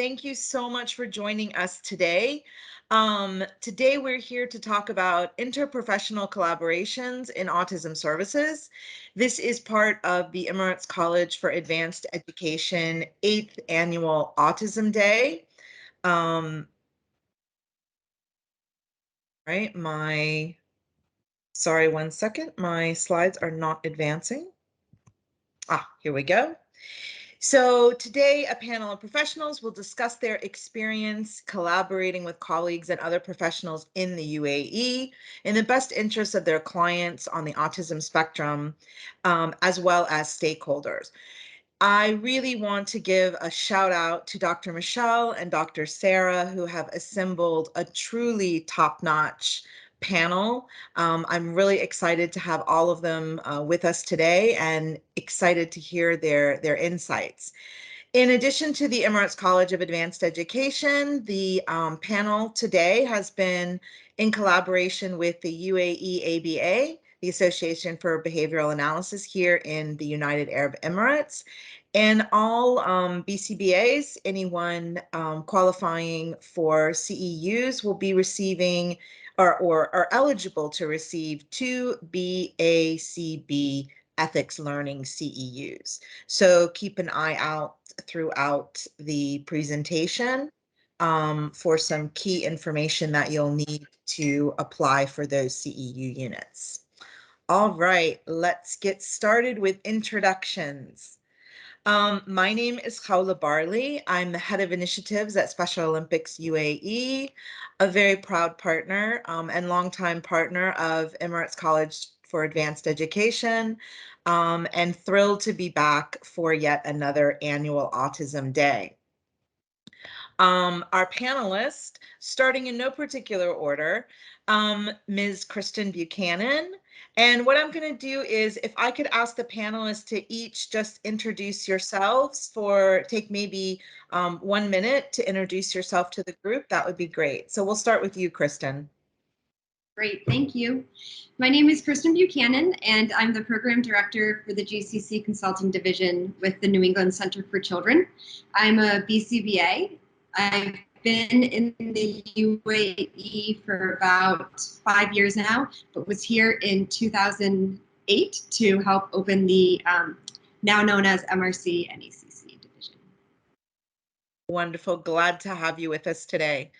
Thank you so much for joining us today. Today we're here to talk about interprofessional collaborations in autism services. This is part of the Emirates College for Advanced Education 8th Annual Autism Day. Sorry, one second, my slides are not advancing. Here we go. So today, a panel of professionals will discuss their experience collaborating with colleagues and other professionals in the UAE in the best interest of their clients on the autism spectrum, as well as stakeholders. I really want to give a shout out to Dr. Michelle and Dr. Sarah, who have assembled a truly top-notch panel. I'm really excited to have all of them with us today and excited to hear their insights. In addition to the Emirates College of Advanced Education, the panel today has been in collaboration with the UAE ABA, the Association for Behavioral Analysis here in the United Arab Emirates, and all BCBAs, anyone qualifying for CEUs will be receiving or are eligible to receive 2 BACB Ethics Learning CEUs. So keep an eye out throughout the presentation for some key information that you'll need to apply for those CEU units. All right, let's get started with introductions. My name is Khawla Barley. I'm the head of initiatives at Special Olympics-UAE, a very proud partner and longtime partner of Emirates College for Advanced Education, and thrilled to be back for yet another annual Autism Day. Our panelists, starting in no particular order, Ms. Kristin Buchanan. And what I'm going to do is, if I could ask the panelists to each just introduce yourselves take maybe 1 minute to introduce yourself to the group, that would be great. So we'll start with you, Kristin. Great, thank you. My name is Kristin Buchanan, and I'm the Program Director for the GCC Consulting Division with the New England Center for Children. I'm a BCBA. I've been in the UAE for about 5 years now, but was here in 2008 to help open the now known as MRC and ECC division. Wonderful, glad to have you with us today.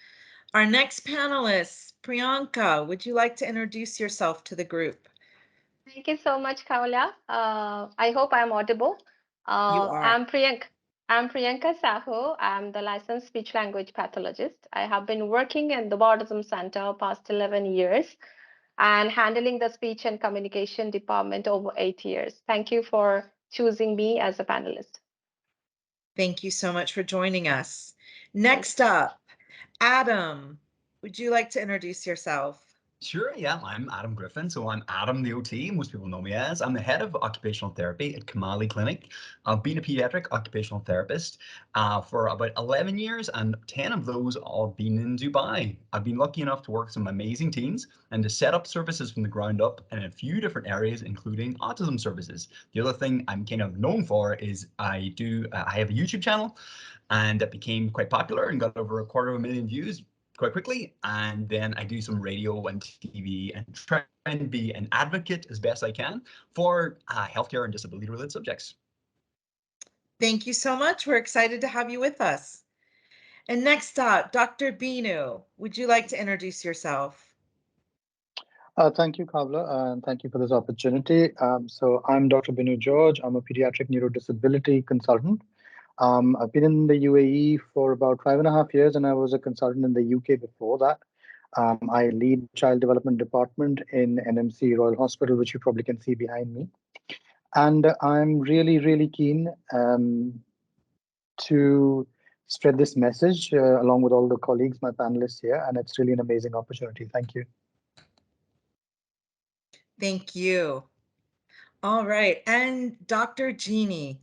Our next panelist, Priyanka, would you like to introduce yourself to the group? Thank you so much, Khawla. I hope I'm audible. You are. I'm Priyanka Sahu. I'm the licensed speech language pathologist. I have been working in the Autism Center past 11 years and handling the speech and communication department over 8 years. Thank you for choosing me as a panelist. Thank you so much for joining us. Next up, Adam, would you like to introduce yourself? Sure, yeah, I'm Adam Griffin, so I'm Adam the OT, most people know me as. I'm the head of occupational therapy at Camali Clinic. I've been a pediatric occupational therapist for about 11 years, and 10 of those have been in Dubai. I've been lucky enough to work with some amazing teams and to set up services from the ground up in a few different areas, including autism services. The other thing I'm kind of known for is I have a YouTube channel, and it became quite popular and got over 250,000 views quite quickly, and then I do some radio and TV and try and be an advocate as best I can for healthcare and disability related subjects. Thank you so much. We're excited to have you with us. And next up, Dr. Binu, would you like to introduce yourself? Thank you, Khawla, and thank you for this opportunity. So I'm Dr. Binu George. I'm a pediatric neurodisability consultant. I've been in the UAE for about 5.5 years, and I was a consultant in the UK before that. I lead child development department in NMC Royal Hospital, which you probably can see behind me. And I'm really, really keen to spread this message along with all the colleagues, my panelists here, and it's really an amazing opportunity. Thank you. Thank you. All right, and Dr. Jennie.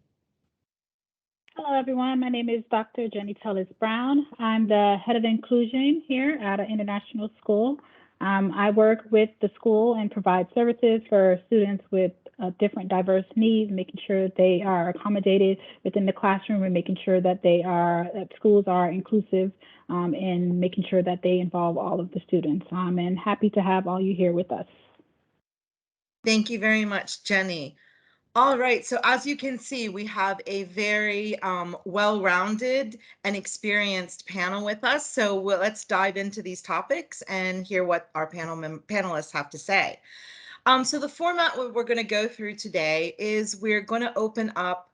Hello, everyone. My name is Dr. Jenny Ellis-Brown. I'm the head of inclusion here at an international school. I work with the school and provide services for students with different diverse needs, making sure they are accommodated within the classroom and making sure that that schools are inclusive and making sure that they involve all of the students. And happy to have all you here with us. Thank you very much, Jenny. All right, so as you can see, we have a very well-rounded and experienced panel with us. So let's dive into these topics and hear what our panelists have to say. So the format we're going to go through today is we're going to open up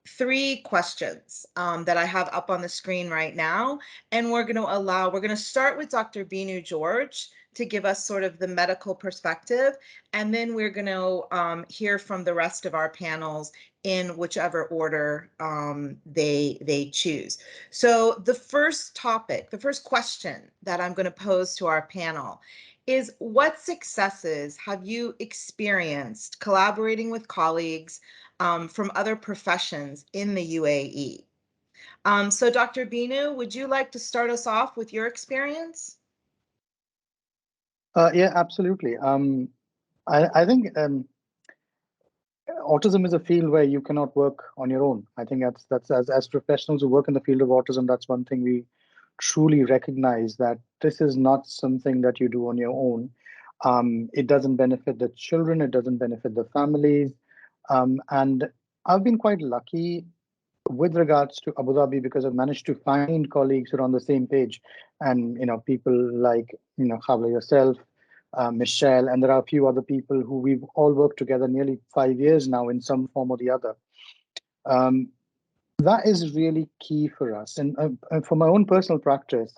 3 questions that I have up on the screen right now. And we're going to start with Dr. Binu George to give us sort of the medical perspective. And then we're going to hear from the rest of our panels in whichever order they choose. So the first question that I'm going to pose to our panel is, what successes have you experienced collaborating with colleagues from other professions in the UAE? So Dr. Binu, would you like to start us off with your experience? Yeah, absolutely. I think autism is a field where you cannot work on your own. I think that's as professionals who work in the field of autism, that's one thing we truly recognize, that this is not something that you do on your own. It doesn't benefit the children, it doesn't benefit the families. And I've been quite lucky with regards to Abu Dhabi because I've managed to find colleagues who are on the same page, and people like Khawla, yourself, Michelle, and there are a few other people who we've all worked together nearly 5 years now in some form or the other. That is really key for us. And for my own personal practice,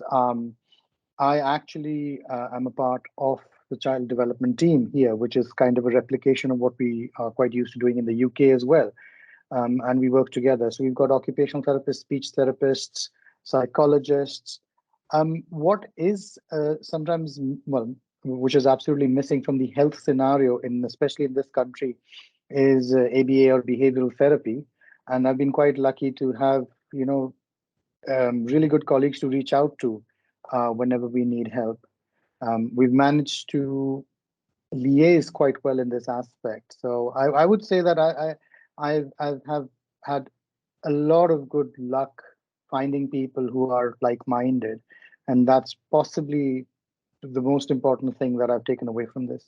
I actually am a part of the child development team here, which is kind of a replication of what we are quite used to doing in the UK as well. And we work together. So we've got occupational therapists, speech therapists, psychologists. What is sometimes, which is absolutely missing from the health scenario, especially in this country, is ABA or behavioral therapy. And I've been quite lucky to have, really good colleagues to reach out to whenever we need help. We've managed to liaise quite well in this aspect. So I would say that I have had a lot of good luck finding people who are like-minded, and that's possibly the most important thing that I've taken away from this.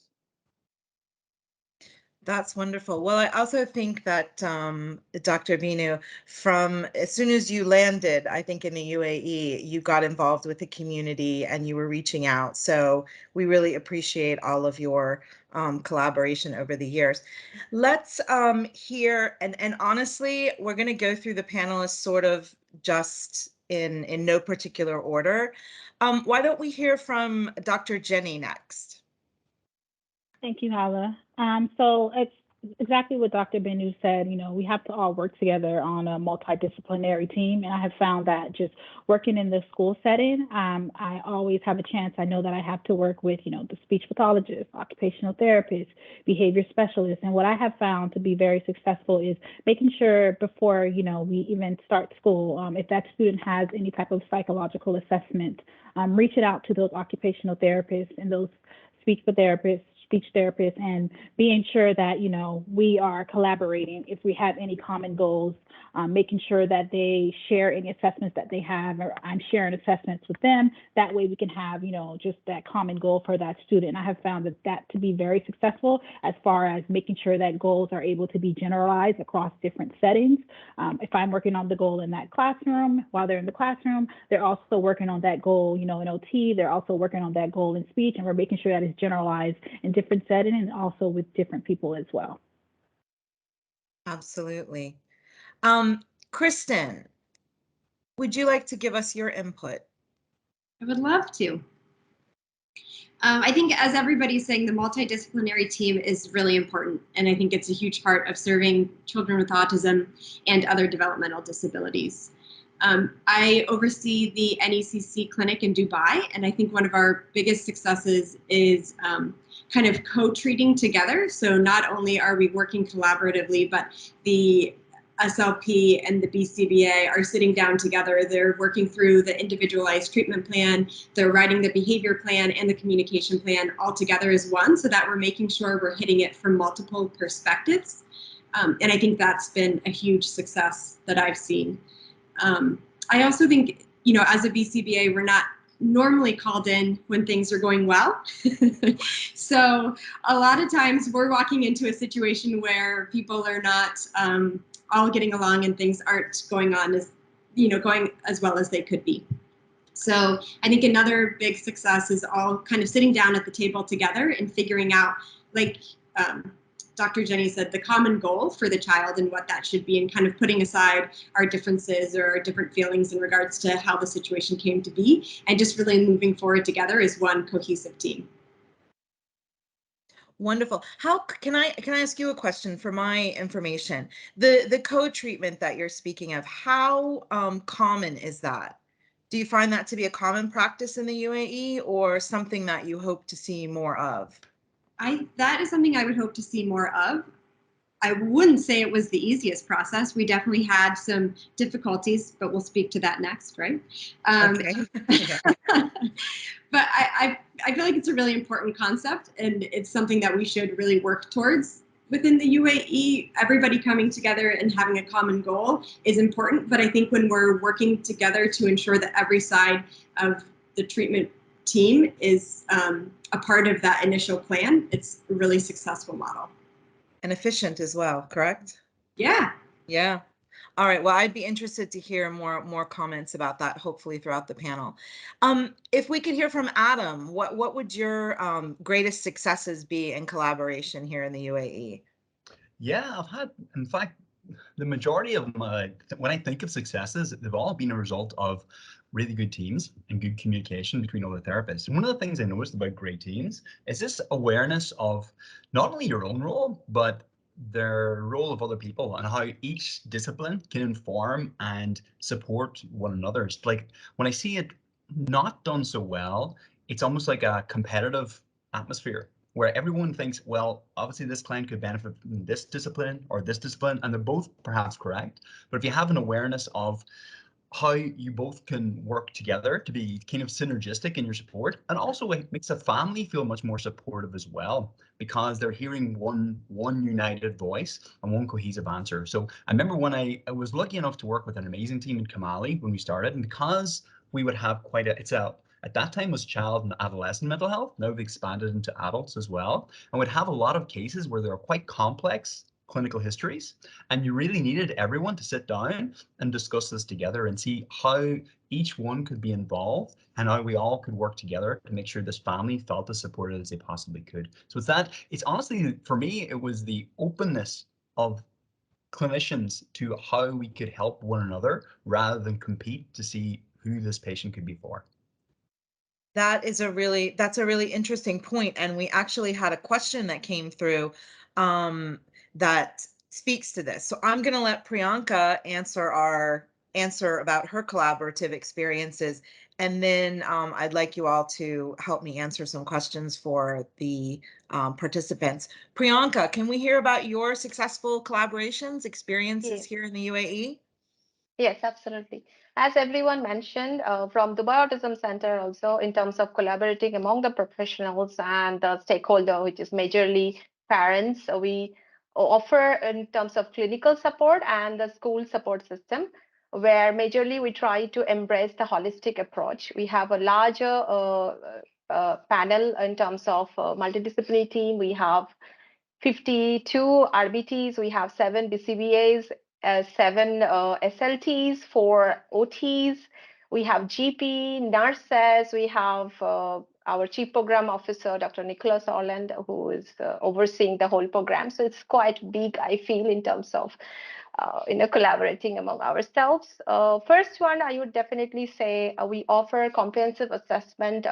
That's wonderful. Well, I also think that Dr. Binu, from as soon as you landed, I think in the UAE, you got involved with the community and you were reaching out. So we really appreciate all of your collaboration over the years. Let's hear, and honestly, we're going to go through the panelists sort of just in no particular order. Why don't we hear from Dr. Jennie next? Thank you, Khawla. So it's exactly what Dr. Binu said. We have to all work together on a multidisciplinary team. And I have found that just working in the school setting, I always have a chance. I know that I have to work with, the speech pathologist, occupational therapist, behavior specialist. And what I have found to be very successful is making sure before, we even start school, if that student has any type of psychological assessment, reaching out to those occupational therapists and those speech therapists, and being sure that, we are collaborating if we have any common goals, making sure that they share any assessments that they have, or I'm sharing assessments with them. That way we can have, just that common goal for that student. And I have found that to be very successful as far as making sure that goals are able to be generalized across different settings. If I'm working on the goal in that classroom, while they're in the classroom, they're also working on that goal, in OT, they're also working on that goal in speech, and we're making sure that it's generalized in different settings and also with different people as well. Absolutely. Kristin, would you like to give us your input? I would love to. I think, as everybody's saying, the multidisciplinary team is really important, and I think it's a huge part of serving children with autism and other developmental disabilities. I oversee the NECC clinic in Dubai, and I think one of our biggest successes is kind of co-treating together. So not only are we working collaboratively, but the SLP and the BCBA are sitting down together. They're working through the individualized treatment plan, they're writing the behavior plan and the communication plan all together as one, so that we're making sure we're hitting it from multiple perspectives. And I think that's been a huge success that I've seen. I also think, you know, as a BCBA, we're not normally called in when things are going well. So a lot of times we're walking into a situation where people are not all getting along and things aren't going on as, you know, going as well as they could be. So I think another big success is all kind of sitting down at the table together and figuring out, like Dr. Jenny said, the common goal for the child and what that should be, and kind of putting aside our differences or our different feelings in regards to how the situation came to be, and just really moving forward together as one cohesive team. Wonderful. How can I ask you a question for my information? The co-treatment that you're speaking of, how common is that? Do you find that to be a common practice in the UAE, or something that you hope to see more of? That is something I would hope to see more of. I wouldn't say it was the easiest process. We definitely had some difficulties, but we'll speak to that next, right? Okay. But I feel like it's a really important concept, and it's something that we should really work towards within the UAE. Everybody coming together and having a common goal is important, but I think when we're working together to ensure that every side of the treatment team is a part of that initial plan, it's a really successful model. And efficient as well, correct? Yeah. Yeah. All right. Well, I'd be interested to hear more comments about that, hopefully throughout the panel. If we could hear from Adam, what would your greatest successes be in collaboration here in the UAE? Yeah, I've had, in fact, the majority of my, when I think of successes, they've all been a result of really good teams and good communication between all the therapists. And one of the things I noticed about great teams is this awareness of not only your own role, but their role of other people, and how each discipline can inform and support one another. It's like when I see it not done so well, it's almost like a competitive atmosphere where everyone thinks, well, obviously this client could benefit from this discipline or this discipline, and they're both perhaps correct. But if you have an awareness of how you both can work together to be kind of synergistic in your support, and also it makes a family feel much more supportive as well, because they're hearing one united voice and one cohesive answer. So I remember when I was lucky enough to work with an amazing team in Camali when we started, and because we would have quite a, at that time was child and adolescent mental health. Now we've expanded into adults as well, and we'd have a lot of cases where there are quite complex clinical histories, and you really needed everyone to sit down and discuss this together and see how each one could be involved and how we all could work together to make sure this family felt as supported as they possibly could. So it's honestly, for me, it was the openness of clinicians to how we could help one another rather than compete to see who this patient could be for. That's a really interesting point. And we actually had a question that came through that speaks to this. So I'm going to let Priyanka answer about her collaborative experiences. And then I'd like you all to help me answer some questions for the participants. Priyanka, can we hear about your successful collaborations, experiences here in the UAE? Yes, absolutely. As everyone mentioned, from the Autism Center also, in terms of collaborating among the professionals and the stakeholder, which is majorly parents, we offer in terms of clinical support and the school support system, where majorly we try to embrace the holistic approach. We have a larger panel in terms of multidisciplinary team. We have 52 RBTs, we have 7 BCBAs, 7 SLTs, 4 OTs, we have GP, nurses, we have our Chief Program Officer, Dr. Nicholas Orland, who is overseeing the whole program. So it's quite big, I feel, in terms of collaborating among ourselves. First one, I would definitely say we offer comprehensive assessment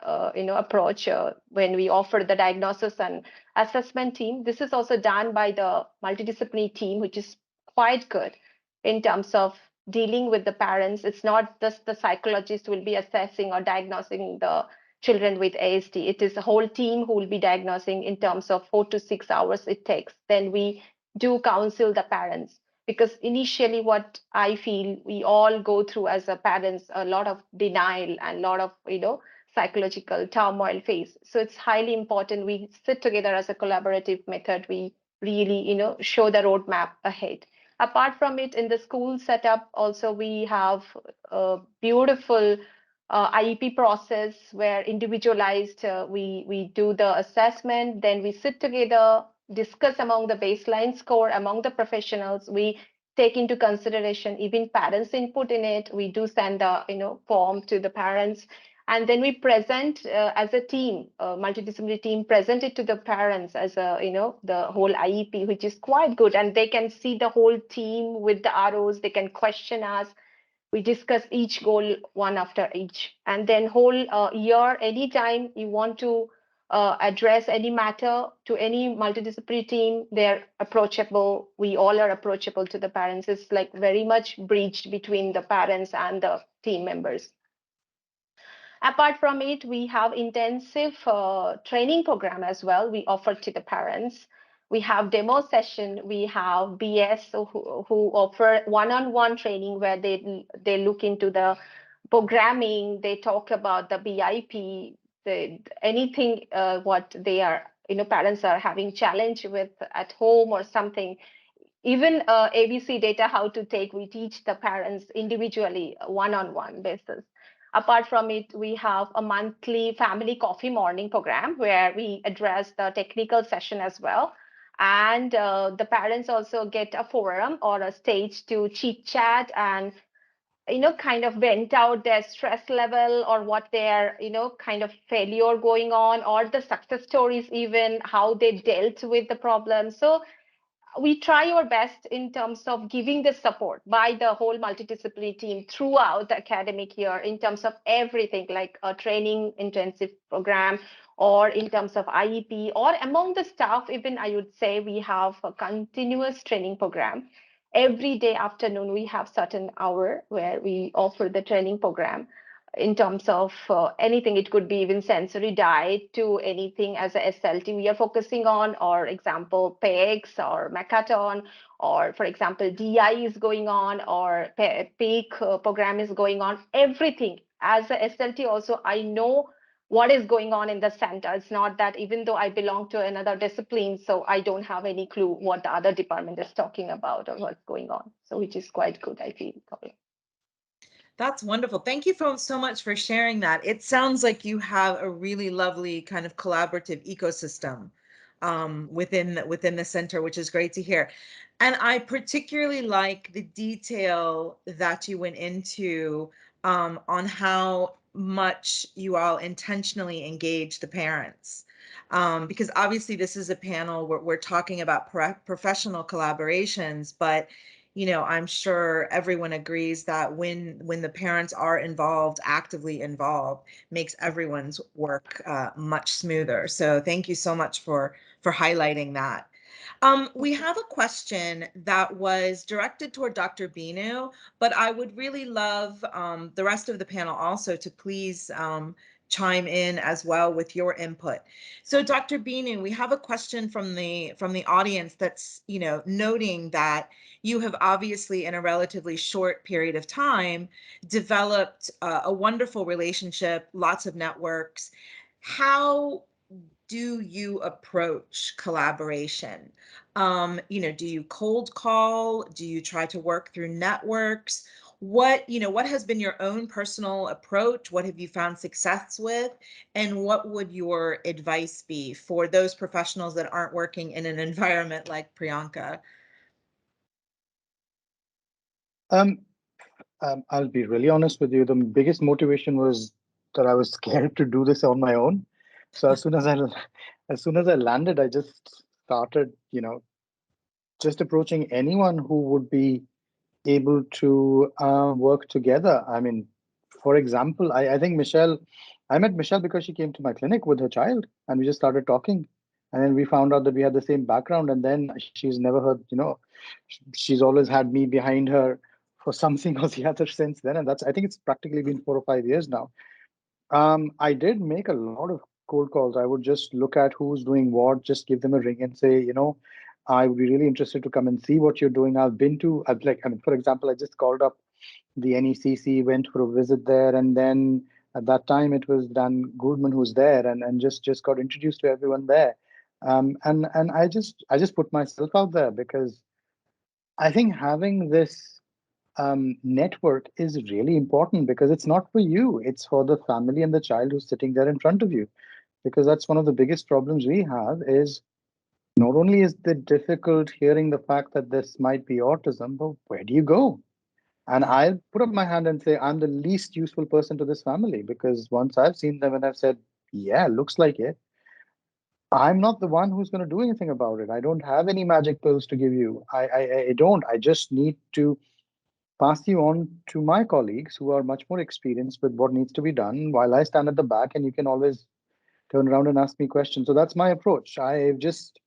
approach when we offer the diagnosis and assessment team. This is also done by the multidisciplinary team, which is quite good in terms of dealing with the parents. It's not just the psychologist who will be assessing or diagnosing the children with ASD. It is a whole team who will be diagnosing in terms of 4 to 6 hours it takes. Then we do counsel the parents. because initially what I feel we all go through as a parents, a lot of denial and a lot of, psychological turmoil phase. So it's highly important we sit together as a collaborative method. We really, show the roadmap ahead. Apart from it, in the school setup, also we have a beautiful Iep process where individualized, we do the assessment, then we sit together, discuss among the baseline score among the professionals. We take into consideration even parents' input in it. We do send the form to the parents, and then we present as a team, multidisciplinary team, present it to the parents as a the whole Iep, which is quite good, and they can see the whole team with the arrows. They can question us. We discuss each goal one after each, and then whole year, anytime you want to address any matter to any multidisciplinary team, they're approachable. We all are approachable to the parents. It's like very much breached between the parents and the team members. Apart from it, we have intensive training program as well. We offer to the parents. We have demo session. We have BS who offer one-on-one training where they look into the programming. They talk about the BIP, anything what they are, parents are having challenge with at home or something. Even ABC data, how to take, we teach the parents individually, one-on-one basis. Apart from it, we have a monthly family coffee morning program where we address the technical session as well. And the parents also get a forum or a stage to chit chat and, kind of vent out their stress level or what their, kind of failure going on, or the success stories, even how they dealt with the problem. So we try our best in terms of giving the support by the whole multidisciplinary team throughout the academic year in terms of everything, like a training intensive program, or in terms of Iep, or among the staff, even I would say we have a continuous training program. Every day afternoon, we have certain hour where we offer the training program in terms of anything. It could be even sensory diet to anything as a SLT we are focusing on, or example, PEGs or Macaton, or for example, DI is going on, or PEAK program is going on. Everything as a SLT also, I know what is going on in the center. It's not that even though I belong to another discipline, so I don't have any clue what the other department is talking about or what's going on. So which is quite good, I feel. That's wonderful. Thank you so much for sharing that. It sounds like you have a really lovely kind of collaborative ecosystem within the center, which is great to hear. And I particularly like the detail that you went into on how much you all intentionally engage the parents. Because obviously this is a panel where we're talking about professional collaborations, but I'm sure everyone agrees that when the parents are involved, actively involved, makes everyone's work much smoother. So thank you so much for highlighting that. We have a question that was directed toward Dr. Binu, but I would really love the rest of the panel also to please chime in as well with your input. So Dr. Binu, we have a question from the audience that's noting that you have obviously in a relatively short period of time developed a wonderful relationship, lots of networks. How do you approach collaboration? Do you cold call? Do you try to work through networks? What has been your own personal approach? What have you found success with? And what would your advice be for those professionals that aren't working in an environment like Priyanka? I'll be really honest with you. The biggest motivation was that I was scared to do this on my own. So as soon as I landed, I just started, just approaching anyone who would be able to work together. I mean, for example, I think I met Michelle because she came to my clinic with her child, and we just started talking. And then we found out that we had the same background. And then she's never heard, she's always had me behind her for something or the other since then. And I think it's practically been 4 or 5 years now. I did make a lot of cold calls. I would just look at who's doing what, just give them a ring and say, I would be really interested to come and see what you're doing. I've been to, for example, I just called up the NECC, went for a visit there, and then at that time it was Dan Goodman who's there, and just got introduced to everyone there. And I just put myself out there because I think having this network is really important, because it's not for you, it's for the family and the child who's sitting there in front of you. Because that's one of the biggest problems we have, is not only is it difficult hearing the fact that this might be autism, but where do you go? And I'll put up my hand and say I'm the least useful person to this family, because once I've seen them and I've said, yeah, looks like it, I'm not the one who's going to do anything about it. I don't have any magic pills to give you. I don't. I just need to pass you on to my colleagues who are much more experienced with what needs to be done, while I stand at the back and you can always turn around and ask me questions. So that's my approach. I've just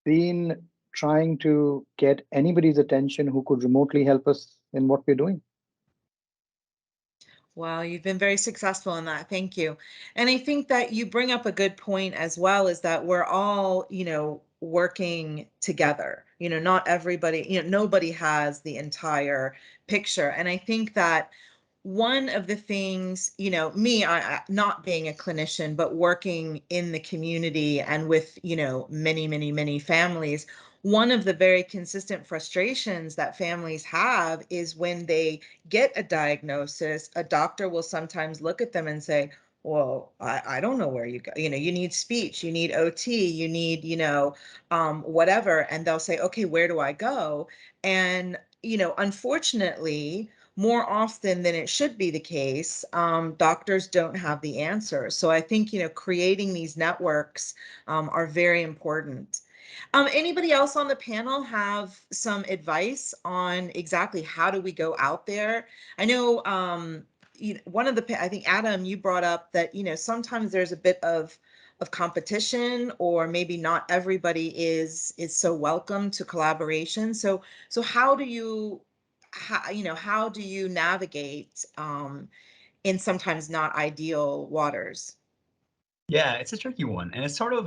been trying to get anybody's attention who could remotely help us in what we're doing. Wow, you've been very successful in that. Thank you. And I think that you bring up a good point as well, is that we're all, working together. Not everybody, nobody has the entire picture. And I think that one of the things, me, I not being a clinician, but working in the community and with, many, many, many families, one of the very consistent frustrations that families have is when they get a diagnosis, a doctor will sometimes look at them and say, well, I don't know where you go. You need speech, you need OT, you need, whatever. And they'll say, okay, where do I go? And, unfortunately, more often than it should be the case, doctors don't have the answer. So I think, creating these networks are very important. Anybody else on the panel have some advice on exactly how do we go out there? I know one of the, I think Adam, you brought up that, sometimes there's a bit of competition, or maybe not everybody is so welcome to collaboration. So how do you navigate in sometimes not ideal waters? Yeah, it's a tricky one, and it's sort of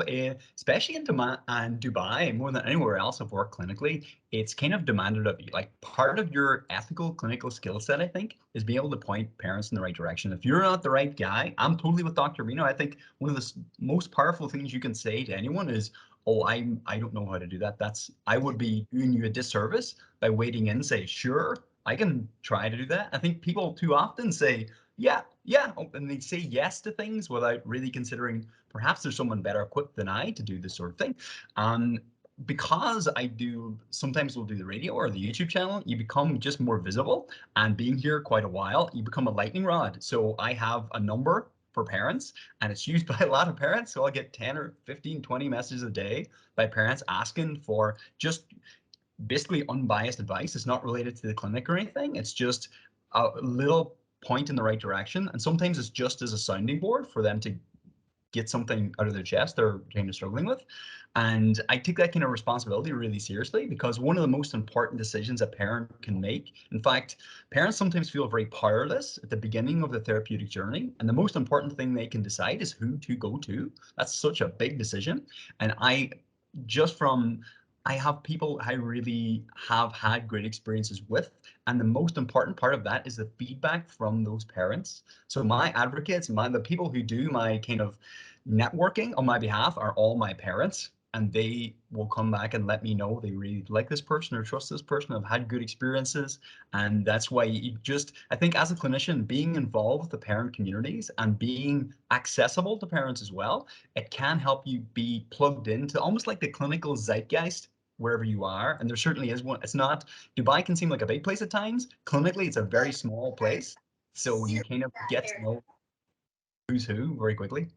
especially in Dubai, more than anywhere else I've worked clinically, it's kind of demanded of you. Like, part of your ethical clinical skill set, I think, is being able to point parents in the right direction. If you're not the right guy, I'm totally with Dr. Binu. I think one of the most powerful things you can say to anyone is, "Oh, I don't know how to do that." I would be doing you a disservice by waiting in and say, "Sure, I can try to do that." I think people too often say, yeah, and they say yes to things without really considering perhaps there's someone better equipped than I to do this sort of thing. Because sometimes we'll do the radio or the YouTube channel, you become just more visible, and being here quite a while, you become a lightning rod. So I have a number for parents, and it's used by a lot of parents. So I'll get 10 or 15, 20 messages a day by parents asking for just basically unbiased advice. It's not related to the clinic or anything. It's just a little point in the right direction. And sometimes it's just as a sounding board for them to get something out of their chest they're kind of struggling with. And I take that kind of responsibility really seriously, because one of the most important decisions a parent can make, in fact, parents sometimes feel very powerless at the beginning of the therapeutic journey. And the most important thing they can decide is who to go to. That's such a big decision. And I have people I really have had great experiences with. And the most important part of that is the feedback from those parents. So my advocates, the people who do my kind of networking on my behalf are all my parents. And they will come back and let me know they really like this person or trust this person, have had good experiences. And that's why I think as a clinician, being involved with the parent communities and being accessible to parents as well, it can help you be plugged into almost like the clinical zeitgeist wherever you are. And there certainly is one. Dubai can seem like a big place at times. Clinically, it's a very small place. So you kind of get to know who's who very quickly.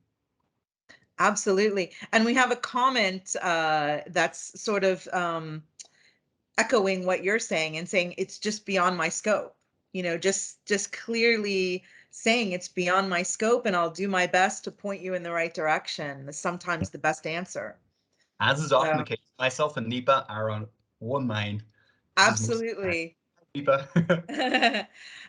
Absolutely. And we have a comment that's sort of echoing what you're saying, and saying it's just beyond my scope. Just clearly saying it's beyond my scope, and I'll do my best to point you in the right direction is sometimes the best answer. As is often the case, myself and Nipa are on one mind. Absolutely.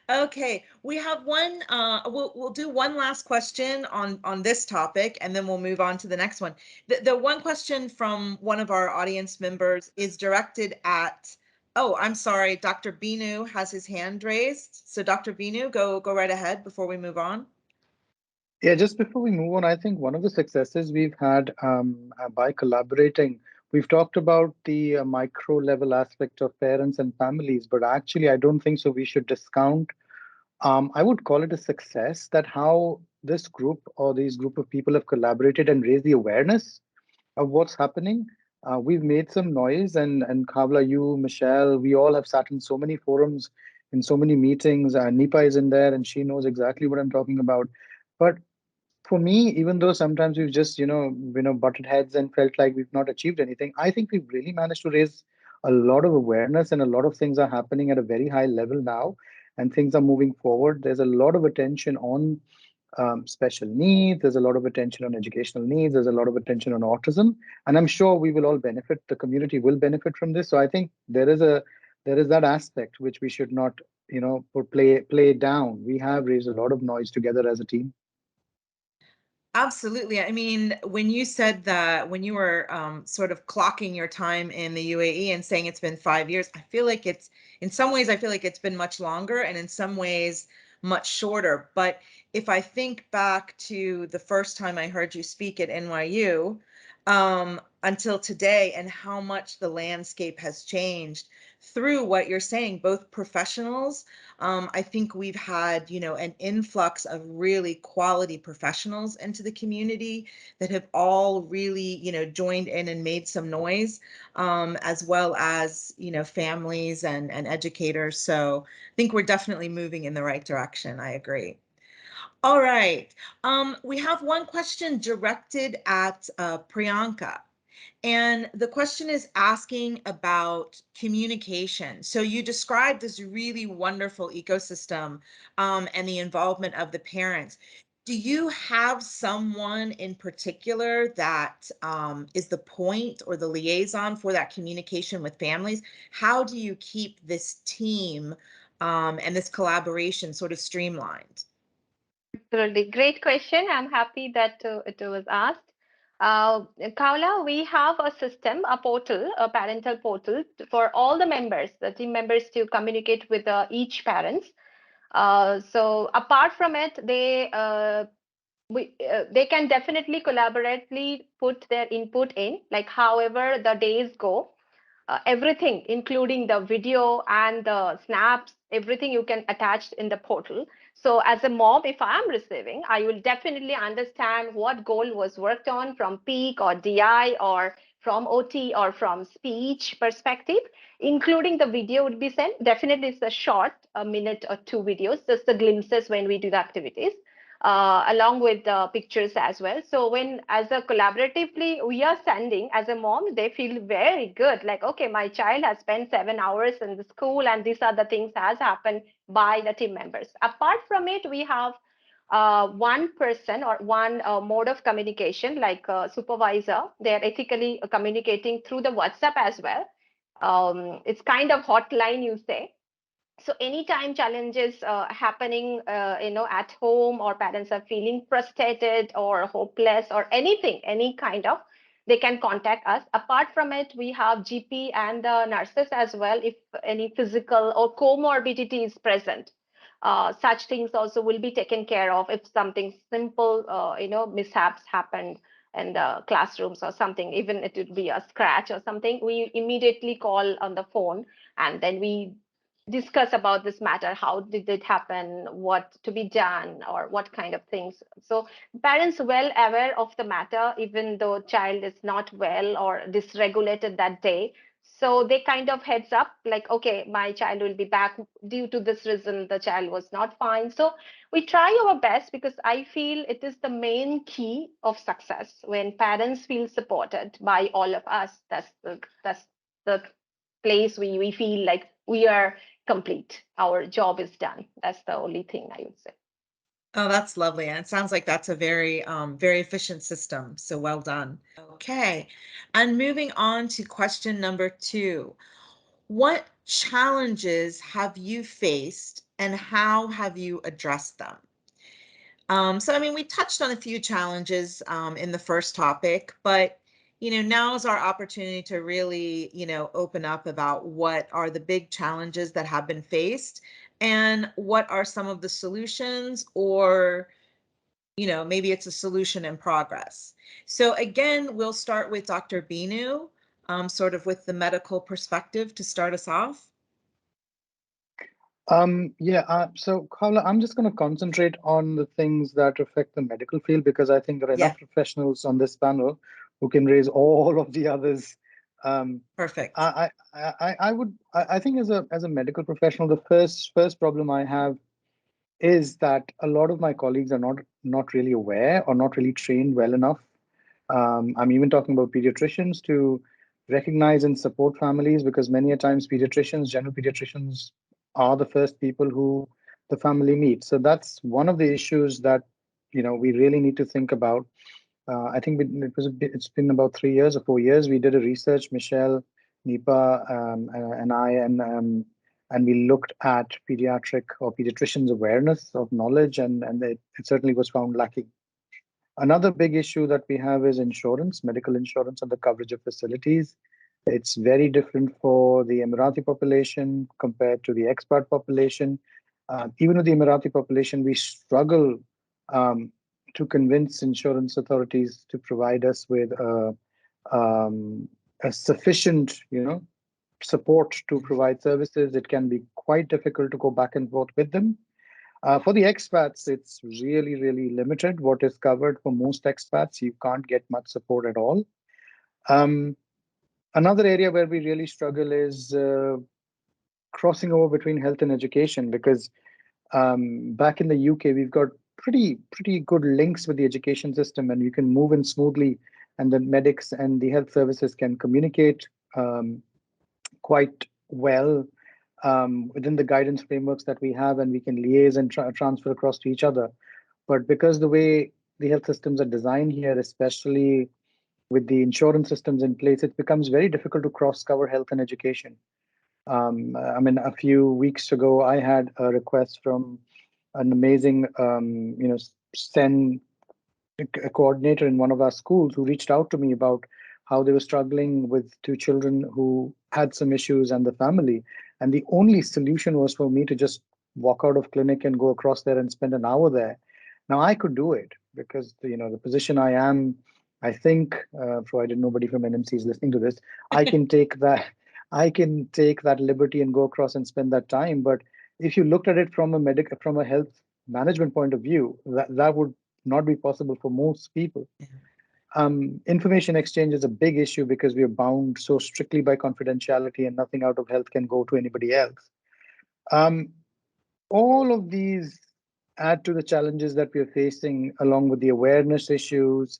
Okay, we have one, we'll do one last question on this topic, and then we'll move on to the next one. The one question from one of our audience members is directed at, oh, I'm sorry, Dr. Binu has his hand raised. So Dr. Binu, go right ahead before we move on. Yeah, just before we move on, I think one of the successes we've had by collaborating, we've talked about the micro level aspect of parents and families, but actually I don't think so we should discount. I would call it a success that how this group or these group of people have collaborated and raised the awareness of what's happening. We've made some noise, and Khawla, you, Michelle, we all have sat in so many forums, in so many meetings. Nipa is in there, and she knows exactly what I'm talking about. But for me, even though sometimes we've just butted heads and felt like we've not achieved anything, I think we've really managed to raise a lot of awareness, and a lot of things are happening at a very high level now, and things are moving forward. There's a lot of attention on special needs. There's a lot of attention on educational needs. There's a lot of attention on autism, and I'm sure we will all benefit. The community will benefit from this. So I think there is that aspect which we should not play down. We have raised a lot of noise together as a team. Absolutely. I mean, when you said that, when you were sort of clocking your time in the UAE and saying it's been 5 years, I feel like it's, in some ways, I feel like it's been much longer, and in some ways much shorter. But if I think back to the first time I heard you speak at NYU until today, and how much the landscape has changed through what you're saying, both professionals, I think we've had, an influx of really quality professionals into the community that have all really, joined in and made some noise, as well as, families and educators. So I think we're definitely moving in the right direction. I agree. All right. We have one question directed at Priyanka. And the question is asking about communication. So you described this really wonderful ecosystem and the involvement of the parents. Do you have someone in particular that is the point or the liaison for that communication with families? How do you keep this team and this collaboration sort of streamlined? Absolutely. Great question. I'm happy that it was asked. Khawla, we have a system, a portal, a parental portal for all the members, the team members, to communicate with each parents. So apart from it, they can definitely collaboratively put their input in, like however the days go. Everything, including the video and the snaps, everything you can attach in the portal. So as a mom, if I'm receiving, I will definitely understand what goal was worked on from peak or DI or from OT or from speech perspective, including the video would be sent. Definitely it's a short, a minute or two videos, just the glimpses when we do the activities. Along with the pictures as well. So when as a collaboratively we are sending, as a mom, they feel very good. Like, okay, my child has spent 7 hours in the school and these are the things has happened by the team members. Apart from it, we have one person or one mode of communication, like a supervisor. They're ethically communicating through the WhatsApp as well. It's kind of hotline, you say. So anytime challenges happening, at home, or parents are feeling frustrated or hopeless or anything, any kind of, they can contact us. Apart from it, we have GP and the nurses as well. If any physical or comorbidity is present, such things also will be taken care of. If something simple, mishaps happened in the classrooms or something, even it would be a scratch or something, we immediately call on the phone, and then we discuss about this matter. How did it happen? What to be done, or what kind of things? So parents well aware of the matter, even though child is not well or dysregulated that day. So they kind of heads up, like, okay, my child will be back due to this reason. The child was not fine. So we try our best, because I feel it is the main key of success when parents feel supported by all of us. That's the place we feel like we are complete. Our job is done. That's the only thing I would say. Oh, that's lovely. And it sounds like that's a very, very efficient system. So well done. Okay. And moving on to question number 2. what challenges have you faced and how have you addressed them? So, I mean, we touched on a few challenges in the first topic, but, now is our opportunity to really, open up about what are the big challenges that have been faced and what are some of the solutions, or, maybe it's a solution in progress. So again, we'll start with Dr. Binu, sort of with the medical perspective to start us off. So Khawla, I'm just going to concentrate on the things that affect the medical field, because I think there are enough professionals on this panel who can raise all of the others. Perfect. I think as a medical professional, the first problem I have is that a lot of my colleagues are not really aware or not really trained well enough. I'm even talking about pediatricians to recognize and support families, because many a times general pediatricians are the first people who the family meets. So that's one of the issues that we really need to think about. I think it's been about 3 years or 4 years. We did a research, Michelle, Nipa, and I, and we looked at pediatricians' awareness of knowledge, and it certainly was found lacking. Another big issue that we have is insurance, medical insurance, and the coverage of facilities. It's very different for the Emirati population compared to the expat population. Even with the Emirati population, we struggle to convince insurance authorities to provide us with a sufficient, support to provide services. It can be quite difficult to go back and forth with them. For the expats, it's really, really limited what is covered. For most expats, you can't get much support at all. Another area where we really struggle is crossing over between health and education, because back in the UK, we've got pretty good links with the education system, and you can move in smoothly, and the medics and the health services can communicate quite well within the guidance frameworks that we have, and we can liaise and transfer across to each other. But because the way the health systems are designed here, especially with the insurance systems in place, it becomes very difficult to cross-cover health and education. I mean, a few weeks ago, I had a request from an amazing, SEN coordinator in one of our schools who reached out to me about how they were struggling with 2 children who had some issues and the family. And the only solution was for me to just walk out of clinic and go across there and spend an hour there. Now, I could do it because, the position I am, I think, provided nobody from NMC is listening to this, I can take that liberty and go across and spend that time. But if you looked at it from a health management point of view, that would not be possible for most people. Information exchange is a big issue because we are bound so strictly by confidentiality, and nothing out of health can go to anybody else. All of these add to the challenges that we are facing, along with the awareness issues.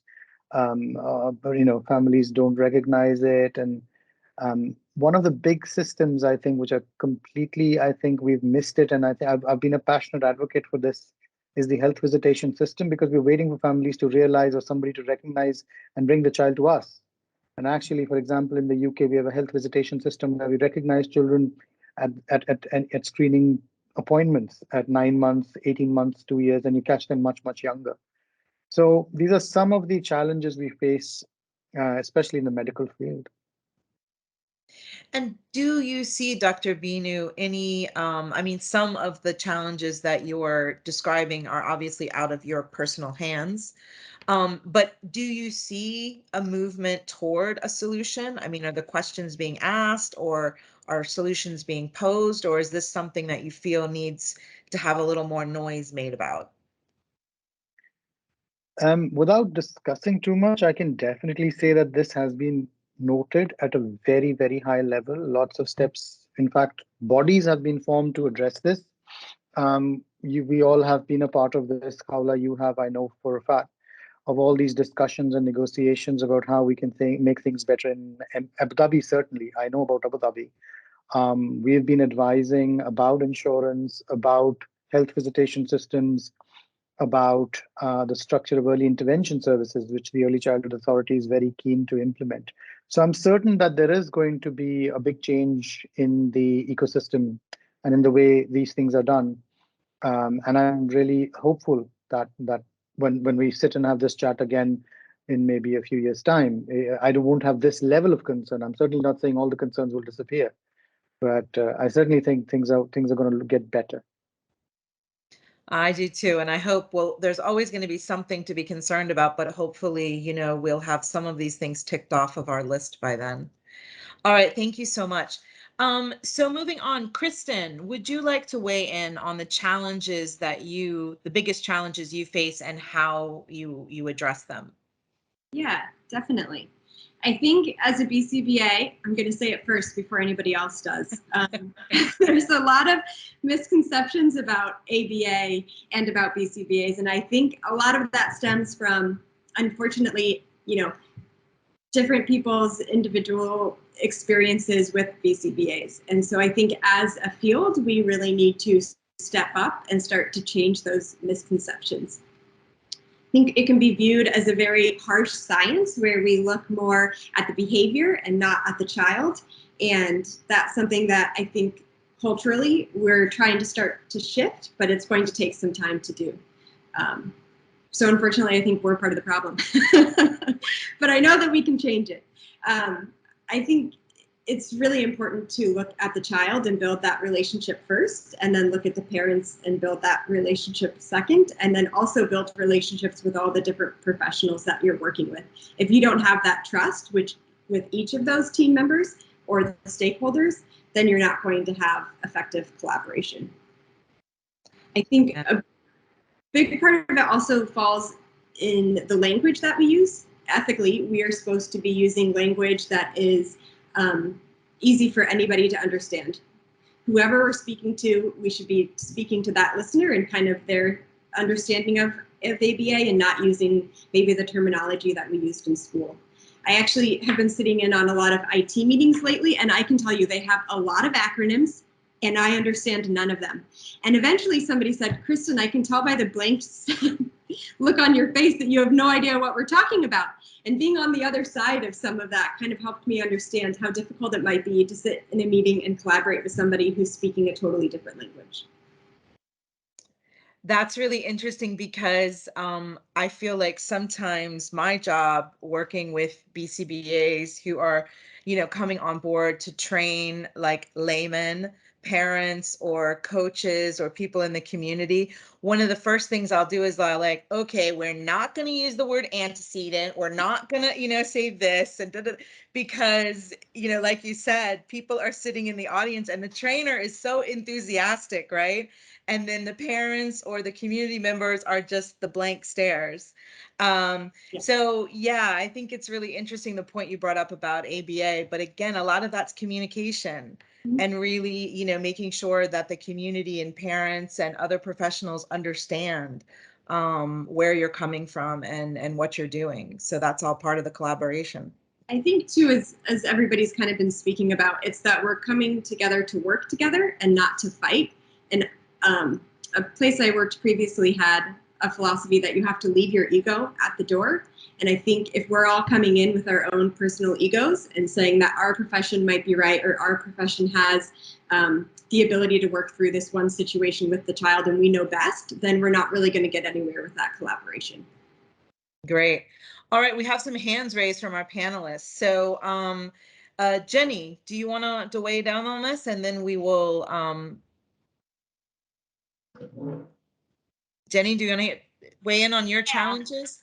Families don't recognize it, and one of the big systems, I think, which are completely, I think we've missed it, and I've been a passionate advocate for this, is the health visitation system, because we're waiting for families to realize or somebody to recognize and bring the child to us. And actually, for example, in the UK, we have a health visitation system where we recognize children at screening appointments at 9 months, 18 months, 2 years, and you catch them much, much younger. So these are some of the challenges we face, especially in the medical field. And do you see, Dr. Binu, any, some of the challenges that you're describing are obviously out of your personal hands, but do you see a movement toward a solution? I mean, are the questions being asked, or are solutions being posed, or is this something that you feel needs to have a little more noise made about? Without discussing too much, I can definitely say that this has been noted at a very, very high level. Lots of steps. In fact, bodies have been formed to address this. We all have been a part of this. Khawla, you have, I know for a fact, of all these discussions and negotiations about how we can make things better in Abu Dhabi. Certainly, I know about Abu Dhabi. We've been advising about insurance, about health visitation systems, about the structure of early intervention services, which the Early Childhood Authority is very keen to implement. So I'm certain that there is going to be a big change in the ecosystem and in the way these things are done. And I'm really hopeful that when we sit and have this chat again in maybe a few years' time, I won't have this level of concern. I'm certainly not saying all the concerns will disappear, but I certainly think things are going to get better. I do too, and I hope, well, there's always going to be something to be concerned about, but hopefully, you know, we'll have some of these things ticked off of our list by then. All right, thank you so much. So moving on, Kristin, would you like to weigh in on the challenges that the biggest challenges you face and how you address them? Yeah, definitely. I think as a BCBA, I'm going to say it first before anybody else does. There's a lot of misconceptions about ABA and about BCBAs, and I think a lot of that stems from, unfortunately, you know, different people's individual experiences with BCBAs. And so I think as a field, we really need to step up and start to change those misconceptions. I think it can be viewed as a very harsh science where we look more at the behavior and not at the child. And that's something that I think culturally we're trying to start to shift, but it's going to take some time to do. So unfortunately, I think we're part of the problem, but I know that we can change it. I think it's really important to look at the child and build that relationship first, and then look at the parents and build that relationship second, and then also build relationships with all the different professionals that you're working with. If you don't have that trust, with each of those team members or the stakeholders, then you're not going to have effective collaboration. I think a big part of it also falls in the language that we use. Ethically, we are supposed to be using language that is easy for anybody to understand. Whoever we're speaking to, we should be speaking to that listener and kind of their understanding of ABA and not using maybe the terminology that we used in school. I actually have been sitting in on a lot of IT meetings lately, and I can tell you they have a lot of acronyms, and I understand none of them. And eventually somebody said, Kristin, I can tell by the blank look on your face that you have no idea what we're talking about. And being on the other side of some of that kind of helped me understand how difficult it might be to sit in a meeting and collaborate with somebody who's speaking a totally different language. That's really interesting because I feel like sometimes my job working with BCBAs who are, you know, coming on board to train like laymen, parents or coaches or people in the community, one of the first things I'll do is I'll like, okay, we're not going to use the word antecedent. We're not going to, you know, say this and because, you know, like you said, people are sitting in the audience and the trainer is so enthusiastic, right? And then the parents or the community members are just the blank stares. So yeah, I think it's really interesting the point you brought up about ABA, but again, a lot of that's communication and really, you know, making sure that the community and parents and other professionals understand where you're coming from and what you're doing. So that's all part of the collaboration. I think too, as everybody's kind of been speaking about, it's that we're coming together to work together and not to fight. And a place I worked previously had a philosophy that you have to leave your ego at the door. And I think if we're all coming in with our own personal egos and saying that our profession might be right or our profession has the ability to work through this one situation with the child and we know best, then we're not really going to get anywhere with that collaboration. Great. All right, we have some hands raised from our panelists. So Jenny, do you want to weigh down on this? And then we will Jenny, do you want to weigh in on your challenges?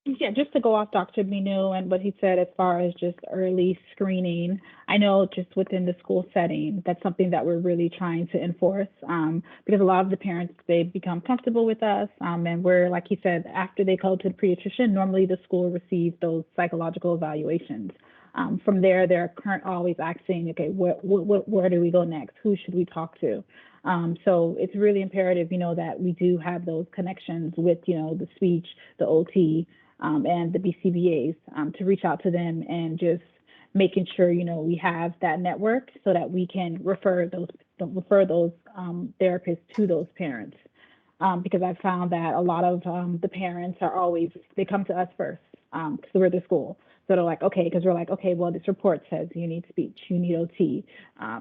Yeah, just to go off Dr. Binu and what he said as far as just early screening, I know just within the school setting, that's something that we're really trying to enforce because a lot of the parents, they become comfortable with us and we're, like he said, after they go to the pediatrician, normally the school receives those psychological evaluations. From there, they're always asking, okay, where do we go next? Who should we talk to? So it's really imperative, you know, that we do have those connections with, you know, the speech, the OT, and the BCBAs to reach out to them and just making sure, you know, we have that network so that we can refer those therapists to those parents. Because I've found that a lot of the parents are always, they come to us first because we're the school. So they're like, okay, because we're like, okay, well, this report says you need speech, you need OT,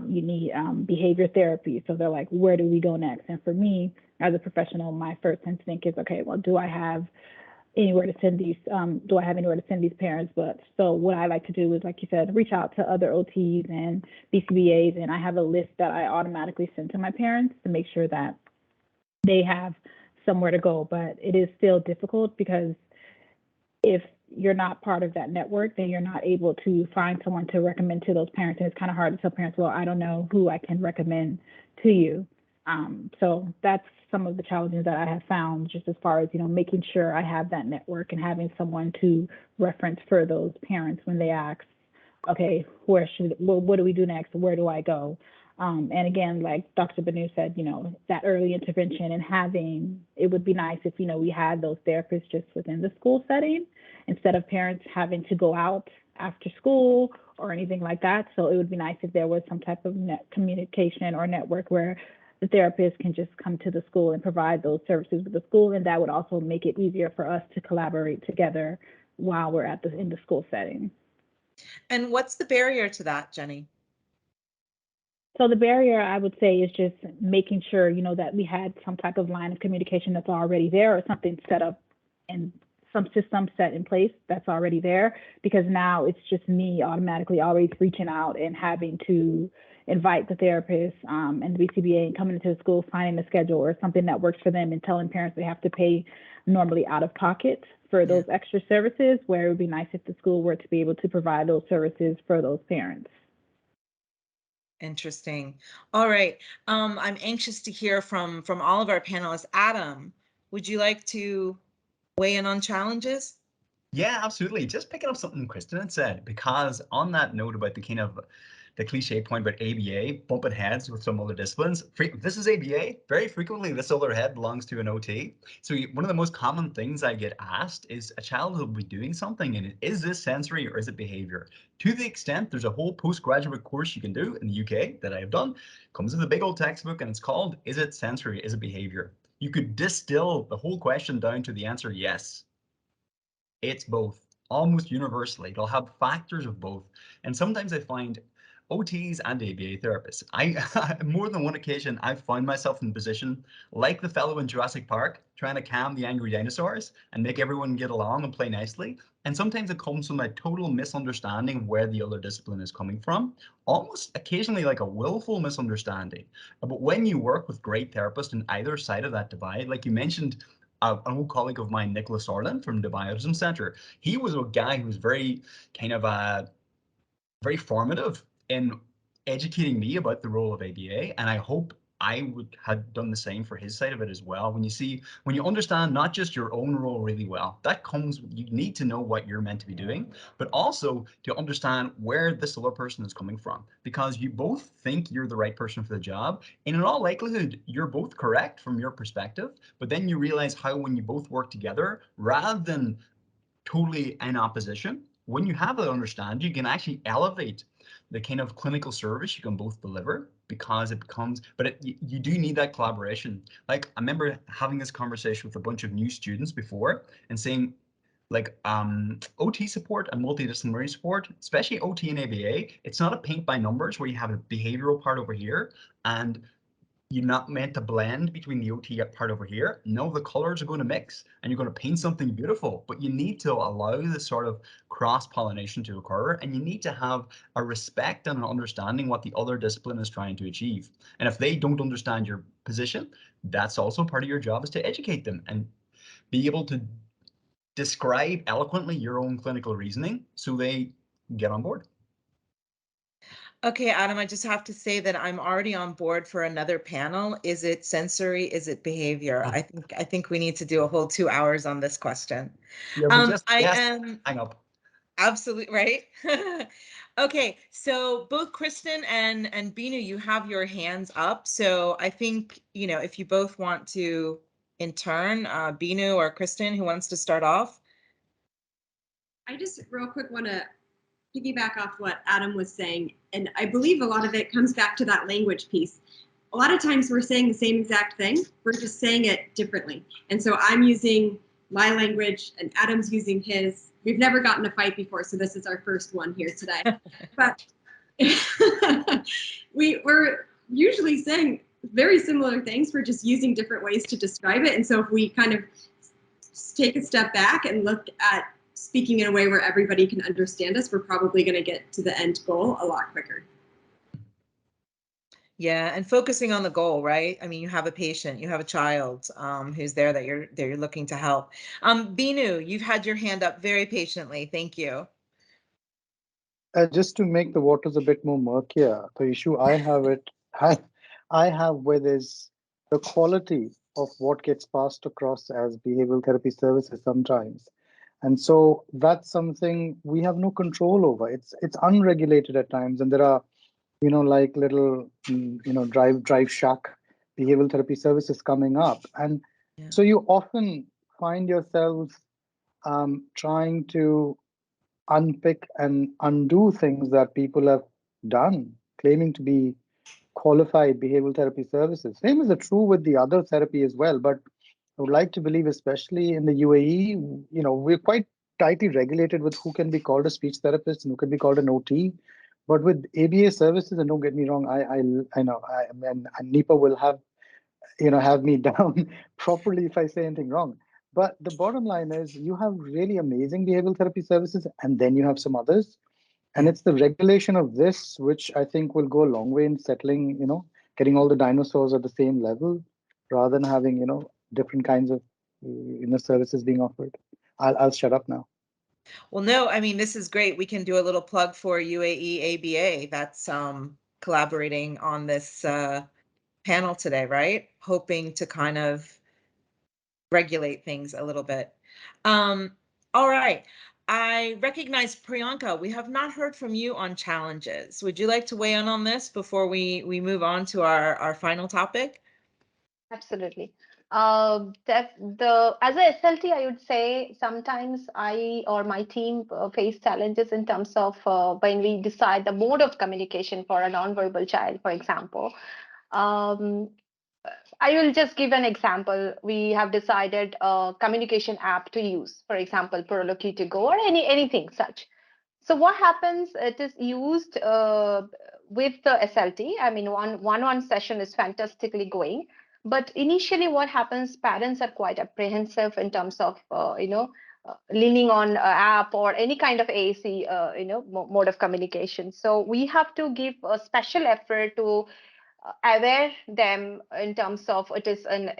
you need behavior therapy. So they're like, where do we go next? And for me, as a professional, my first instinct is, okay, well, do I have anywhere to send these? Do I have anywhere to send these parents? But so what I like to do is, like you said, reach out to other OTs and BCBAs, and I have a list that I automatically send to my parents to make sure that they have somewhere to go. But it is still difficult because if you're not part of that network, then you're not able to find someone to recommend to those parents. And it's kind of hard to tell parents, well, I don't know who I can recommend to you. So that's some of the challenges that I have found, just as far as, making sure I have that network and having someone to reference for those parents when they ask, okay, what do we do next? Where do I go? And again, like Dr. Binu said, that early intervention and it would be nice if, we had those therapists just within the school setting instead of parents having to go out after school or anything like that. So it would be nice if there was some type of communication or network where the therapist can just come to the school and provide those services with the school. And that would also make it easier for us to collaborate together while we're in the school setting. And what's the barrier to that, Jenny? So the barrier, I would say, is just making sure, that we had some type of line of communication that's already there, or something set up and some system set in place that's already there, because now it's just me automatically always reaching out and having to invite the therapist and the BCBA and coming into the school, finding a schedule or something that works for them and telling parents they have to pay normally out of pocket for those extra services, where it would be nice if the school were to be able to provide those services for those parents. Interesting. All right. I'm anxious to hear from all of our panelists. Adam, would you like to weigh in on challenges? Yeah, absolutely. Just picking up something Kristin had said, because on that note about the cliche point about ABA bumping heads with some other disciplines, this is ABA. Very frequently, this other head belongs to an OT. So one of the most common things I get asked is a child will be doing something, and is this sensory or is it behavior? To the extent there's a whole postgraduate course you can do in the UK that I have done, comes with a big old textbook, and it's called, is it sensory, is it behavior? You could distill the whole question down to the answer yes. It's both, almost universally. It'll have factors of both. And sometimes I find OTs and ABA therapists, more than one occasion, I've found myself in a position like the fellow in Jurassic Park, trying to calm the angry dinosaurs and make everyone get along and play nicely. And sometimes it comes from a total misunderstanding of where the other discipline is coming from, almost occasionally like a willful misunderstanding. But when you work with great therapists on either side of that divide, like you mentioned, an old colleague of mine, Nicholas Orland from Dubai Autism Center, he was a guy who was very very formative in educating me about the role of ABA, and I hope I would have done the same for his side of it as well. When you understand not just your own role really well, that comes, you need to know what you're meant to be doing, but also to understand where this other person is coming from, because you both think you're the right person for the job, and in all likelihood, you're both correct from your perspective, but then you realize how when you both work together, rather than totally in opposition, when you have that understanding, you can actually elevate the kind of clinical service you can both deliver, because it becomes, you do need that collaboration. Like, I remember having this conversation with a bunch of new students before and saying, like, OT support and multidisciplinary support, especially OT and ABA, it's not a paint by numbers where you have a behavioral part over here and you're not meant to blend between the OT part over here. No, the colors are going to mix and you're going to paint something beautiful, but you need to allow this sort of cross-pollination to occur, and you need to have a respect and an understanding what the other discipline is trying to achieve. And if they don't understand your position, that's also part of your job, is to educate them and be able to describe eloquently your own clinical reasoning so they get on board. Okay, Adam, I just have to say that I'm already on board for another panel. Is it sensory? Is it behavior? I think we need to do a whole 2 hours on this question. Yeah, hang up. Absolutely right. Okay, so both Kristin and Binu, you have your hands up. So I think, if you both want to, in turn, Binu or Kristin, who wants to start off? I just real quick want to piggyback off what Adam was saying, and I believe a lot of it comes back to that language piece. A lot of times we're saying the same exact thing, we're just saying it differently. And so I'm using my language and Adam's using his, We've never gotten a fight before, so this is our first one here today. But we're usually saying very similar things. We're just using different ways to describe it. And so if we kind of take a step back and look at speaking in a way where everybody can understand us, we're probably going to get to the end goal a lot quicker. Yeah, and focusing on the goal, right? I mean, you have a patient, you have a child who's there that you're looking to help. Binu, you've had your hand up very patiently. Thank you. Just to make the waters a bit more murkier, the issue I have with is the quality of what gets passed across as behavioral therapy services sometimes. And so that's something we have no control over. It's unregulated at times, and there are, like little, drive shack behavioral therapy services coming up. And so you often find yourselves trying to unpick and undo things that people have done, claiming to be qualified behavioral therapy services. Same is true with the other therapy as well. But I would like to believe, especially in the UAE, we're quite tightly regulated with who can be called a speech therapist and who can be called an OT. But with ABA services, and don't get me wrong, I know, and NEPA will have me down properly if I say anything wrong. But the bottom line is you have really amazing behavioral therapy services, and then you have some others. And it's the regulation of this, which I think will go a long way in settling, getting all the dinosaurs at the same level, rather than having, different kinds of, services being offered. I'll shut up now. Well, no, I mean, this is great. We can do a little plug for UAE ABA that's collaborating on this panel today, right? Hoping to kind of regulate things a little bit. All right. I recognize Priyanka. We have not heard from you on challenges. Would you like to weigh in on this before we move on to our final topic? Absolutely. As a SLT, I would say sometimes I or my team face challenges in terms of when we decide the mode of communication for a nonverbal child, for example. I will just give an example. We have decided a communication app to use, for example, Proloquy to go or anything such. So what happens? It is used with the SLT. I mean, one session is fantastically going. But initially, what happens? Parents are quite apprehensive in terms of leaning on an app or any kind of AAC mode of communication. So we have to give a special effort to aware them in terms of it is an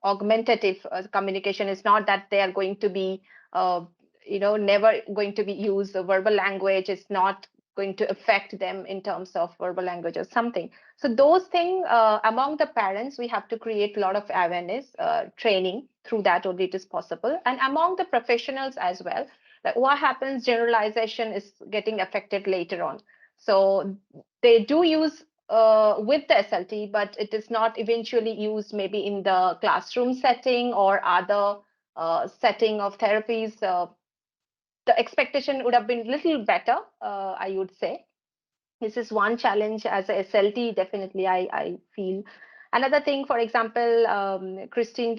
augmentative communication. It's not that they are going to be never going to be used. The verbal language is not going to affect them in terms of verbal language or something. So those things among the parents, we have to create a lot of awareness training. Through that only it is possible, and among the professionals as well. Like what happens, generalization is getting affected later on. So they do use with the SLT, but it is not eventually used maybe in the classroom setting or other setting of therapies. The expectation would have been a little better, I would say. This is one challenge as a SLT, definitely I feel. Another thing, for example, Kristin,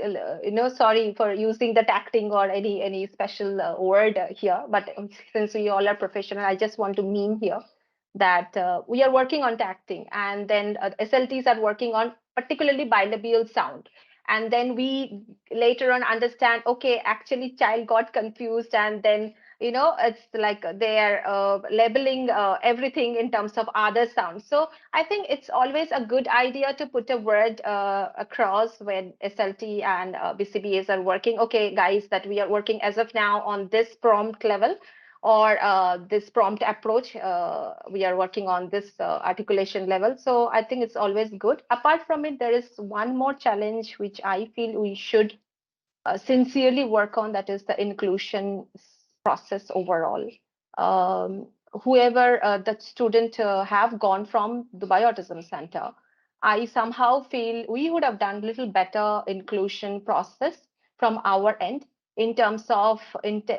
sorry for using the tacting or any special word here, but since we all are professional, I just want to mean here that we are working on tacting, and then SLTs are working on particularly bilabial sound. And then we later on understand, okay, actually child got confused, and then it's like they're labeling everything in terms of other sounds. So I think it's always a good idea to put a word across when SLT and BCBAs are working. Okay, guys, that we are working as of now on this prompt level, or this prompt approach. We are working on this articulation level. So I think it's always good. Apart from it, there is one more challenge which I feel we should sincerely work on, that is the inclusion process overall. Whoever the student have gone from Dubai Autism Center, I somehow feel we would have done a little better inclusion process from our end in terms of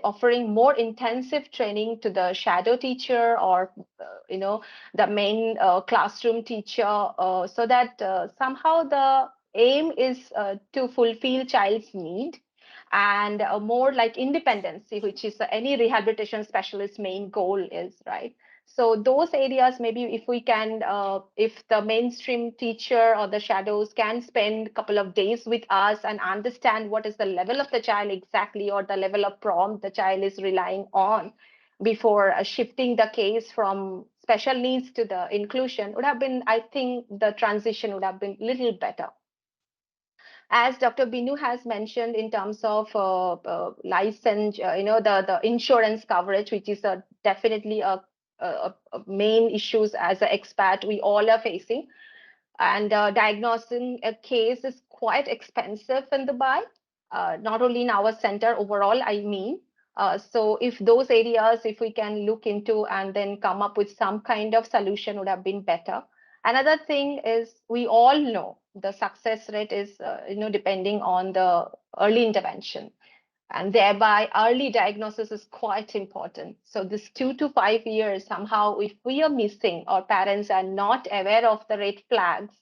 offering more intensive training to the shadow teacher or the main classroom teacher, so that somehow the aim is to fulfill child's need. and more like independency, which is any rehabilitation specialist's main goal is, right? So those areas, maybe if we can, if the mainstream teacher or the shadows can spend a couple of days with us and understand what is the level of the child exactly, or the level of prompt the child is relying on before shifting the case from special needs to the inclusion, would have been, I think the transition would have been a little better. As Dr. Binu has mentioned in terms of license, the insurance coverage, which is definitely a main issues as an expat we all are facing. And diagnosing a case is quite expensive in Dubai, not only in our center, overall, I mean. So if those areas, if we can look into and then come up with some kind of solution, would have been better. Another thing is, we all know the success rate is, depending on the early intervention. And thereby early diagnosis is quite important. So this 2 to 5 years, somehow if we are missing or parents are not aware of the red flags,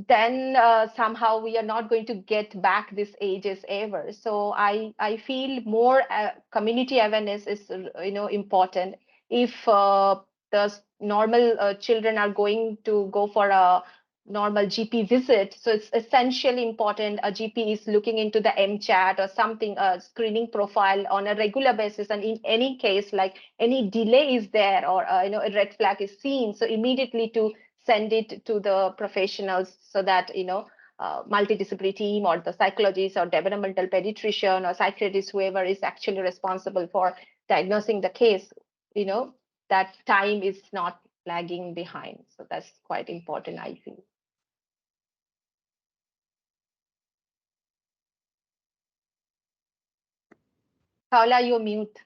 then somehow we are not going to get back these ages ever. So I feel more community awareness is important. If the normal children are going to go for a normal GP visit, so it's essentially important a GP is looking into the MChat or something, a screening profile on a regular basis, and in any case, like any delay is there or a red flag is seen, so immediately to send it to the professionals, so that multidisciplinary team or the psychologist or developmental pediatrician or psychiatrist, whoever is actually responsible for diagnosing the case, that time is not lagging behind. So that's quite important, I feel. Khawla, you're mute.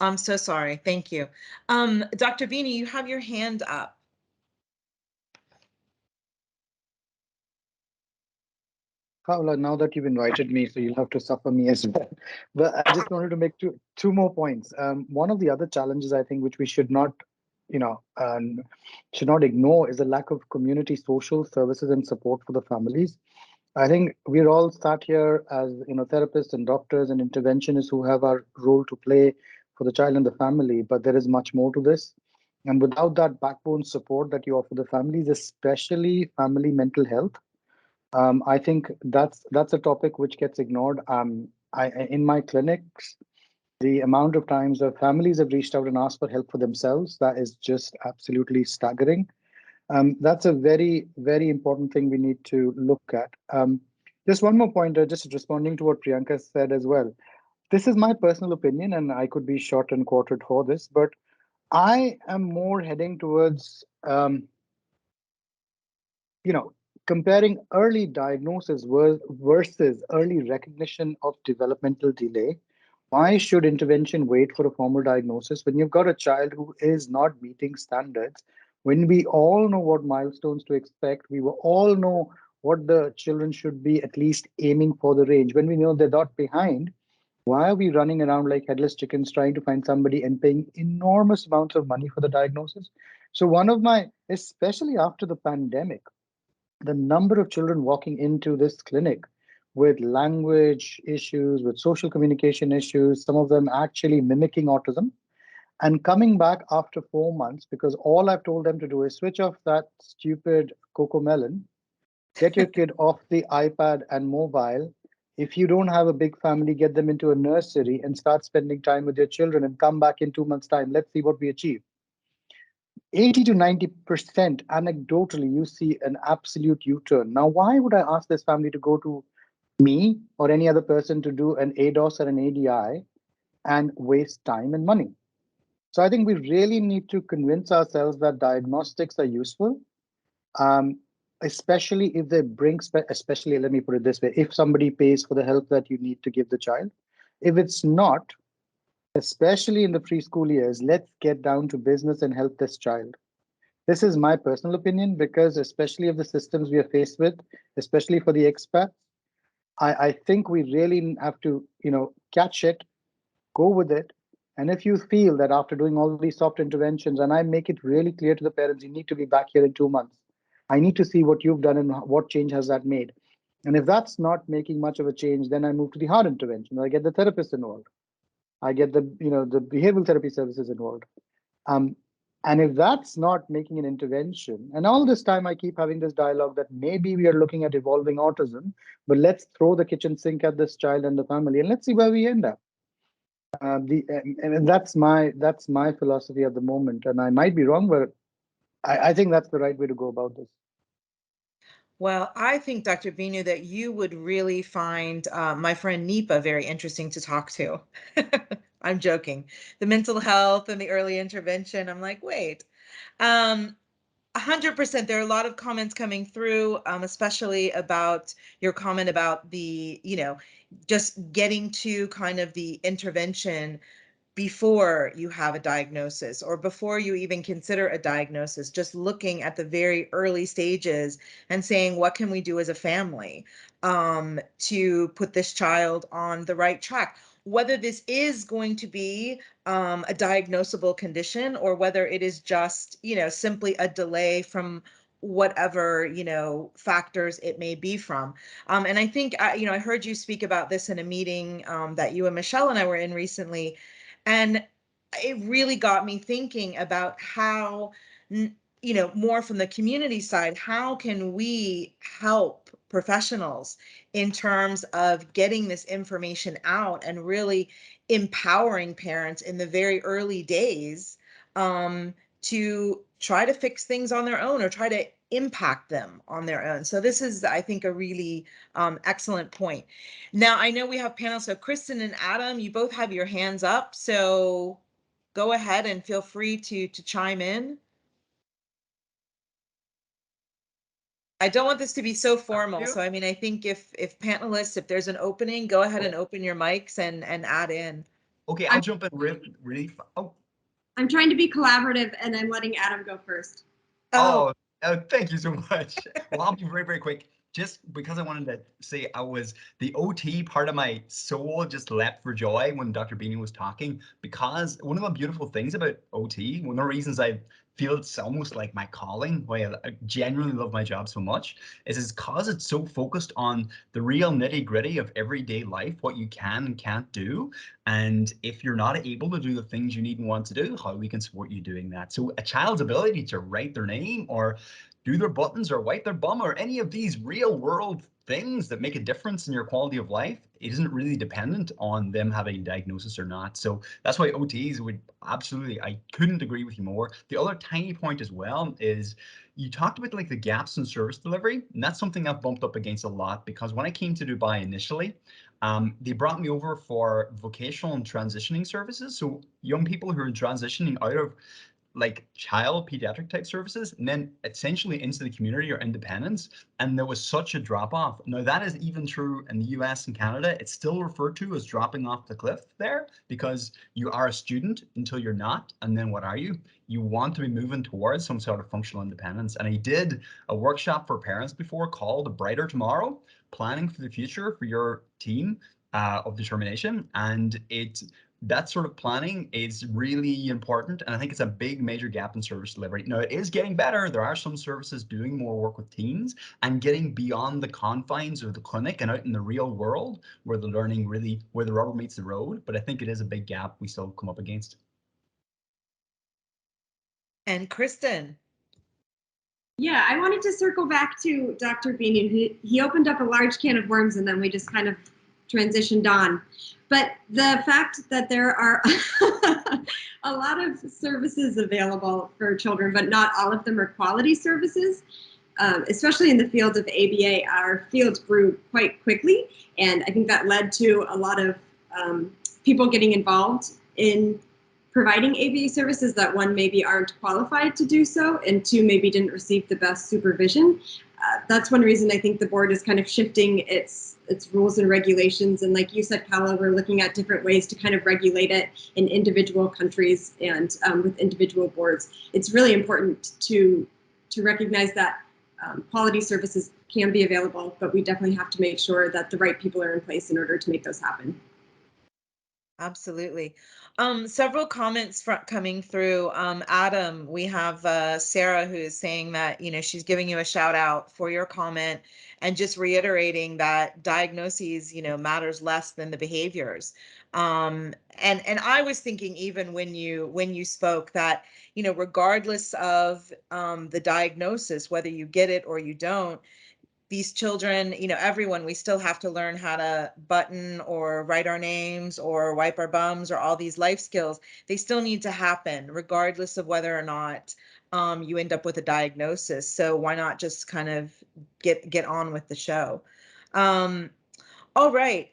I'm so sorry. Thank you. Dr. Binu, you have your hand up. Khawla, now that you've invited me, so you'll have to suffer me as well. But I just wanted to make two more points. One of the other challenges, I think, which we should not, should not ignore, is the lack of community social services and support for the families. I think we're all sat here as therapists and doctors and interventionists who have our role to play for the child and the family, but there is much more to this. And without that backbone support that you offer the families, especially family mental health, I think that's a topic which gets ignored. In my clinics, the amount of times that families have reached out and asked for help for themselves, that is just absolutely staggering. That's a very, very important thing we need to look at. Just one more point, just responding to what Priyanka said as well. This is my personal opinion, and I could be short and quoted for this, but I am more heading towards, comparing early diagnosis versus early recognition of developmental delay. Why should intervention wait for a formal diagnosis when you've got a child who is not meeting standards? When we all know what milestones to expect, we will all know what the children should be at least aiming for the range. When we know they're not behind, why are we running around like headless chickens trying to find somebody and paying enormous amounts of money for the diagnosis? So one of my, especially after the pandemic, the number of children walking into this clinic with language issues, with social communication issues, some of them actually mimicking autism, and coming back after 4 months because all I've told them to do is switch off that stupid Cocomelon, get your kid off the iPad and mobile. If you don't have a big family, get them into a nursery and start spending time with your children and come back in 2 months' time. Let's see what we achieve. 80 to 90% anecdotally, you see an absolute U-turn. Now, why would I ask this family to go to me or any other person to do an ADOS or an ADI and waste time and money? So I think we really need to convince ourselves that diagnostics are useful, especially if they bring, especially, let me put it this way, if somebody pays for the help that you need to give the child. If it's not, especially in the preschool years, let's get down to business and help this child. This is my personal opinion, because especially of the systems we are faced with, especially for the expats, I think we really have to, catch it, go with it. And if you feel that after doing all these soft interventions, and I make it really clear to the parents, you need to be back here in 2 months. I need to see what you've done and what change has that made. And if that's not making much of a change, then I move to the hard intervention. I get the therapist involved. I get the the behavioral therapy services involved. And if that's not making an intervention, and all this time I keep having this dialogue that maybe we are looking at evolving autism, but let's throw the kitchen sink at this child and the family, and let's see where we end up. And that's my philosophy at the moment, and I might be wrong, but I think that's the right way to go about this. Well, I think, Dr. Binu, that you would really find my friend Nipa very interesting to talk to. I'm joking. The mental health and the early intervention. I'm like, wait. 100%. There are a lot of comments coming through, especially about your comment about the, just getting to kind of the intervention before you have a diagnosis or before you even consider a diagnosis, just looking at the very early stages and saying, what can we do as a family to put this child on the right track? Whether this is going to be a diagnosable condition or whether it is just, simply a delay from whatever, factors it may be from. And I think, I heard you speak about this in a meeting that you and Michelle and I were in recently. And it really got me thinking about how, more from the community side, how can we help professionals in terms of getting this information out and really empowering parents in the very early days to try to fix things on their own or try to impact them on their own. So this is, I think, a really excellent point. Now, I know we have panels, so Kristin and Adam, you both have your hands up, so go ahead and feel free to chime in. I don't want this to be so formal, so I mean, I think if panelists, if there's an opening, go ahead and open your mics and add in. Okay, I'll jump in really. Oh, I'm trying to be collaborative, and I'm letting Adam go first. Oh, thank you so much. Well, I'll be very, very quick. Just because I wanted to say the OT part of my soul just leapt for joy when Dr. Binu was talking, because one of the beautiful things about OT, one of the reasons I feel it's almost like my calling, why I genuinely love my job so much, is because it's so focused on the real nitty gritty of everyday life, what you can and can't do. And if you're not able to do the things you need and want to do, how we can support you doing that. So a child's ability to write their name or do their buttons or wipe their bum or any of these real world things that make a difference in your quality of life, it isn't really dependent on them having a diagnosis or not. So that's why OTs would absolutely, I couldn't agree with you more. The other tiny point as well is you talked about like the gaps in service delivery, and that's something I've bumped up against a lot, because when I came to Dubai initially, they brought me over for vocational and transitioning services. So young people who are transitioning out of like child pediatric type services and then essentially into the community or independence, and there was such a drop off. Now that is even true in the US and Canada. It's still referred to as dropping off the cliff there, because you are a student until you're not, and then what are you? You want to be moving towards some sort of functional independence. And I did a workshop for parents before called A Brighter Tomorrow, planning for the future for your team of determination, and that sort of planning is really important. And I think it's a big major gap in service delivery. Now, it is getting better. There are some services doing more work with teens and getting beyond the confines of the clinic and out in the real world where the learning really, where the rubber meets the road. But I think it is a big gap we still come up against. And Kristin. Yeah, I wanted to circle back to Dr. Binu. He opened up a large can of worms and then we just kind of transitioned on. But the fact that there are a lot of services available for children, but not all of them are quality services, especially in the field of ABA, our field grew quite quickly. And I think that led to a lot of people getting involved in providing ABA services that, one, maybe aren't qualified to do so, and two, maybe didn't receive the best supervision. That's one reason I think the board is kind of shifting its rules and regulations. And like you said, Khawla, we're looking at different ways to kind of regulate it in individual countries and with individual boards. It's really important to recognize that quality services can be available, but we definitely have to make sure that the right people are in place in order to make those happen. Absolutely. Several comments coming through. Adam, we have Sarah who is saying that, she's giving you a shout out for your comment and just reiterating that diagnoses, matters less than the behaviors. And I was thinking even when you spoke that, regardless of the diagnosis, whether you get it or you don't, these children, everyone, we still have to learn how to button or write our names or wipe our bums or all these life skills. They still need to happen regardless of whether or not you end up with a diagnosis. So why not just kind of get on with the show? All right.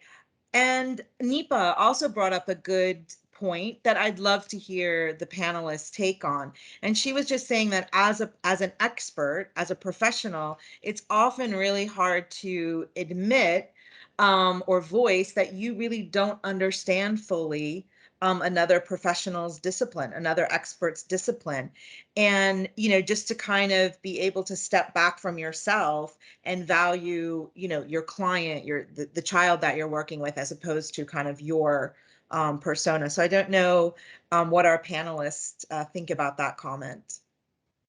And Nipa also brought up a good point that I'd love to hear the panelists take on. And she was just saying that as an expert, as a professional, it's often really hard to admit or voice that you really don't understand fully another professional's discipline, another expert's discipline. And, just to kind of be able to step back from yourself and value, your client, the child that you're working with, as opposed to kind of your persona. So I don't know what our panelists think about that comment.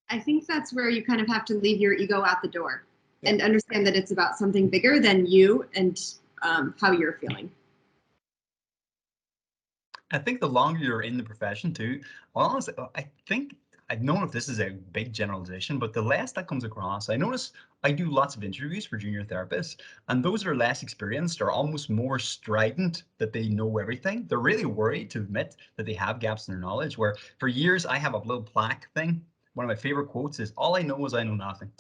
I think that's where you kind of have to leave your ego out the door and understand that it's about something bigger than you and how you're feeling. I think the longer you're in the profession too, honestly, I think, I don't know if this is a big generalization, but the less that comes across, I notice I do lots of interviews for junior therapists, and those that are less experienced are almost more strident that they know everything. They're really worried to admit that they have gaps in their knowledge, where for years I have a little plaque thing. One of my favorite quotes is, "All I know is I know nothing,"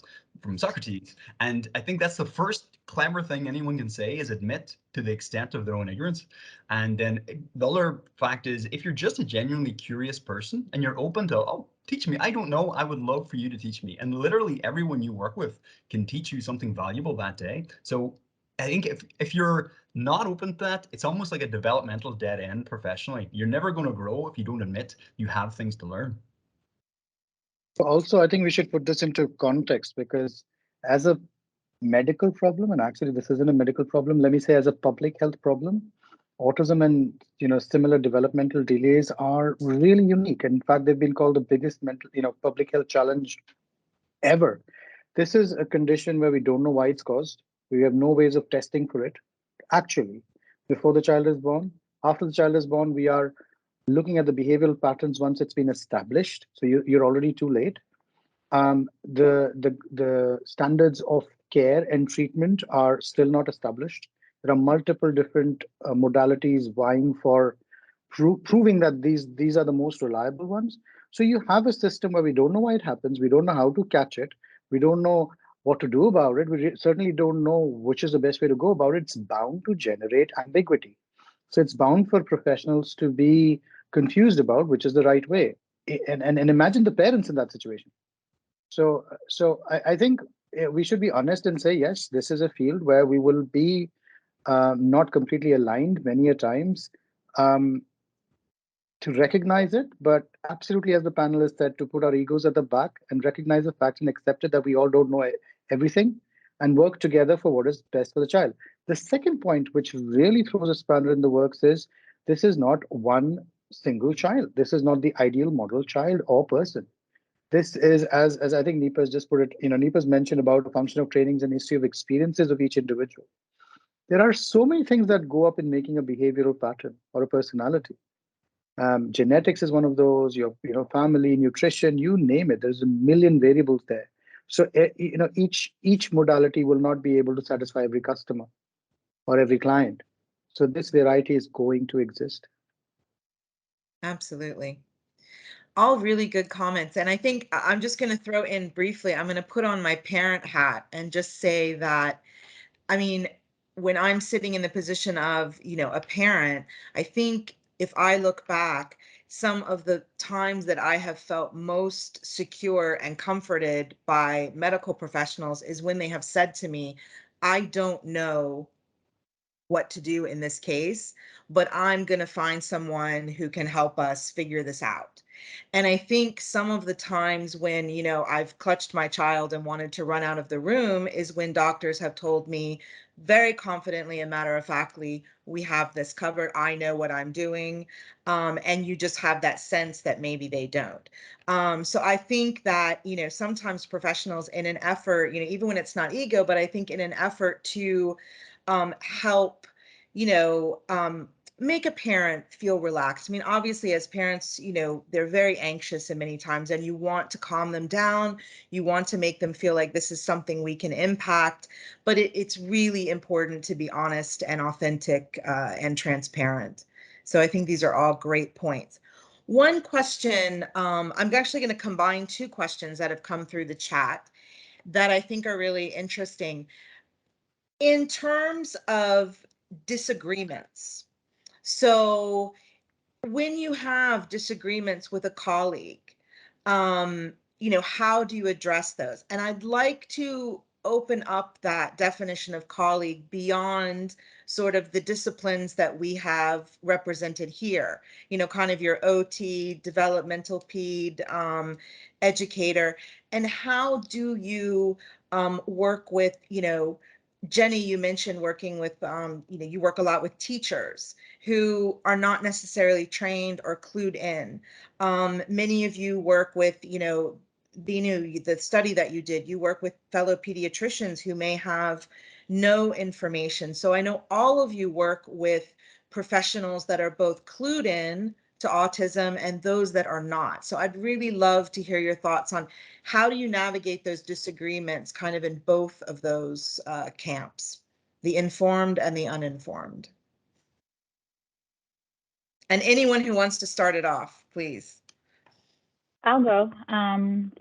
from Socrates. And I think that's the first clever thing anyone can say, is admit to the extent of their own ignorance. And then the other fact is, if you're just a genuinely curious person and you're open to, oh, teach me, I don't know, I would love for you to teach me. And literally everyone you work with can teach you something valuable that day. So I think if you're not open to that, it's almost like a developmental dead end professionally. You're never going to grow if you don't admit you have things to learn. Also, I think we should put this into context, because as a medical problem, and actually this isn't a medical problem, let me say as a public health problem, autism and similar developmental delays are really unique. In fact, they've been called the biggest public health challenge ever. This is a condition where we don't know why it's caused. We have no ways of testing for it. Actually, before the child is born, after the child is born, we are looking at the behavioral patterns once it's been established. So you're already too late. The standards of care and treatment are still not established. There are multiple different modalities vying for proving that these are the most reliable ones. So you have a system where we don't know why it happens. We don't know how to catch it. We don't know what to do about it. We certainly don't know which is the best way to go about it. It's bound to generate ambiguity. So it's bound for professionals to be confused about which is the right way. And imagine the parents in that situation. So I think we should be honest and say, yes, this is a field where we will be not completely aligned many a times, to recognize it, but absolutely, as the panelists said, to put our egos at the back and recognize the fact and accept it that we all don't know everything, and work together for what is best for the child. The second point, which really throws a spanner in the works, is this is not one single child. This is not the ideal model child or person. This is, as I think Nipa's just put it, Nipa's mentioned about a function of trainings and history of experiences of each individual. There are so many things that go up in making a behavioral pattern or a personality. Genetics is one of those, your family, nutrition, you name it. There's a million variables there. So each modality will not be able to satisfy every customer or every client. So this variety is going to exist. Absolutely. All really good comments. And I think I'm just going to throw in briefly, I'm going to put on my parent hat and just say that, I mean, when I'm sitting in the position of, a parent, I think if I look back, some of the times that I have felt most secure and comforted by medical professionals is when they have said to me, I don't know what to do in this case, but I'm going to find someone who can help us figure this out. And I think some of the times when, you know, I've clutched my child and wanted to run out of the room is when doctors have told me very confidently and matter-of-factly, we have this covered, I know what I'm doing, and you just have that sense that maybe they don't. So I think that, you know, sometimes professionals in an effort, you know, even when it's not ego, but I think in an effort to help, you know, make a parent feel relaxed. I mean, obviously, as parents, you know, they're very anxious and many times, and you want to calm them down. You want to make them feel like this is something we can impact, but it's really important to be honest and authentic and transparent. So I think these are all great points. One question, I'm actually going to combine two questions that have come through the chat that I think are really interesting. In terms of disagreements, so when you have disagreements with a colleague, you know, how do you address those? And I'd like to open up that definition of colleague beyond sort of the disciplines that we have represented here, you know, kind of your OT, developmental ped, educator, and how do you work with, you know, Jenny, you mentioned working with, you know, you work a lot with teachers who are not necessarily trained or clued in. Many of you work with, you know, Binu, the study that you did, you work with fellow pediatricians who may have no information. So I know all of you work with professionals that are both clued in to autism and those that are not. So I'd really love to hear your thoughts on how do you navigate those disagreements kind of in both of those camps, the informed and the uninformed. And anyone who wants to start it off, please. I'll go.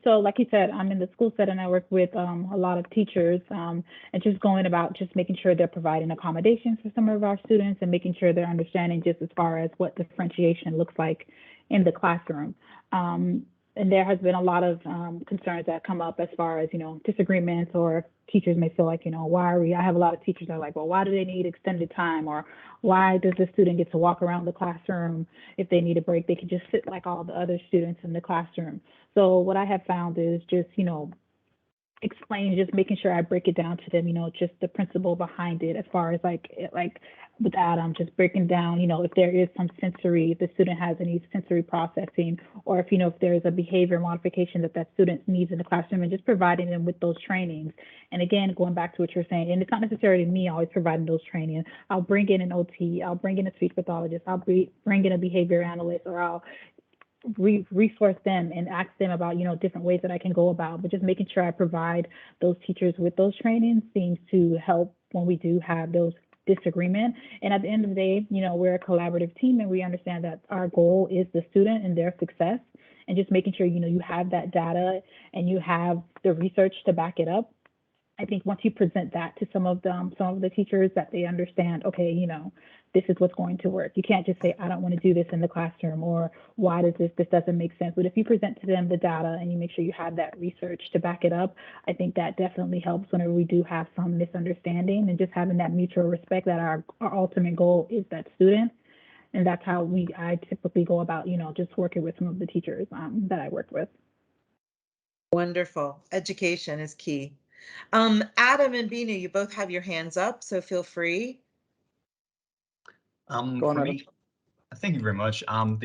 So like you said, I'm in the school setting. I work with a lot of teachers and just going about just making sure they're providing accommodations for some of our students and making sure they're understanding just as far as what differentiation looks like in the classroom. And there has been a lot of concerns that come up as far as, you know, disagreements, or teachers may feel like, you know, I have a lot of teachers that are like, well, why do they need extended time? Or why does the student get to walk around the classroom? If they need a break, they can just sit like all the other students in the classroom. So what I have found is just, you know, explain, just making sure I break it down to them, you know, just the principle behind it, as far as like with Adam, just breaking down, you know, if there is some sensory, if the student has any sensory processing, or if, you know, if there's a behavior modification that student needs in the classroom, and just providing them with those trainings. And again, going back to what you're saying, and it's not necessarily me always providing those trainings. I'll bring in an OT, I'll bring in a speech pathologist, I'll bring in a behavior analyst, or I'll resource them and ask them about, you know, different ways that I can go about, but just making sure I provide those teachers with those trainings seems to help when we do have those disagreements. And at the end of the day, you know, we're a collaborative team, and we understand that our goal is the student and their success, and just making sure, you know, you have that data and you have the research to back it up. I think once you present that to some of the teachers, that they understand, okay, you know, this is what's going to work. You can't just say, I don't want to do this in the classroom, or why does this doesn't make sense. But if you present to them the data and you make sure you have that research to back it up, I think that definitely helps whenever we do have some misunderstanding, and just having that mutual respect that our ultimate goal is that student. And that's how I typically go about, you know, just working with some of the teachers that I work with. Wonderful. Education is key. Adam and Binu, you both have your hands up, so feel free. For me, thank you very much. I'll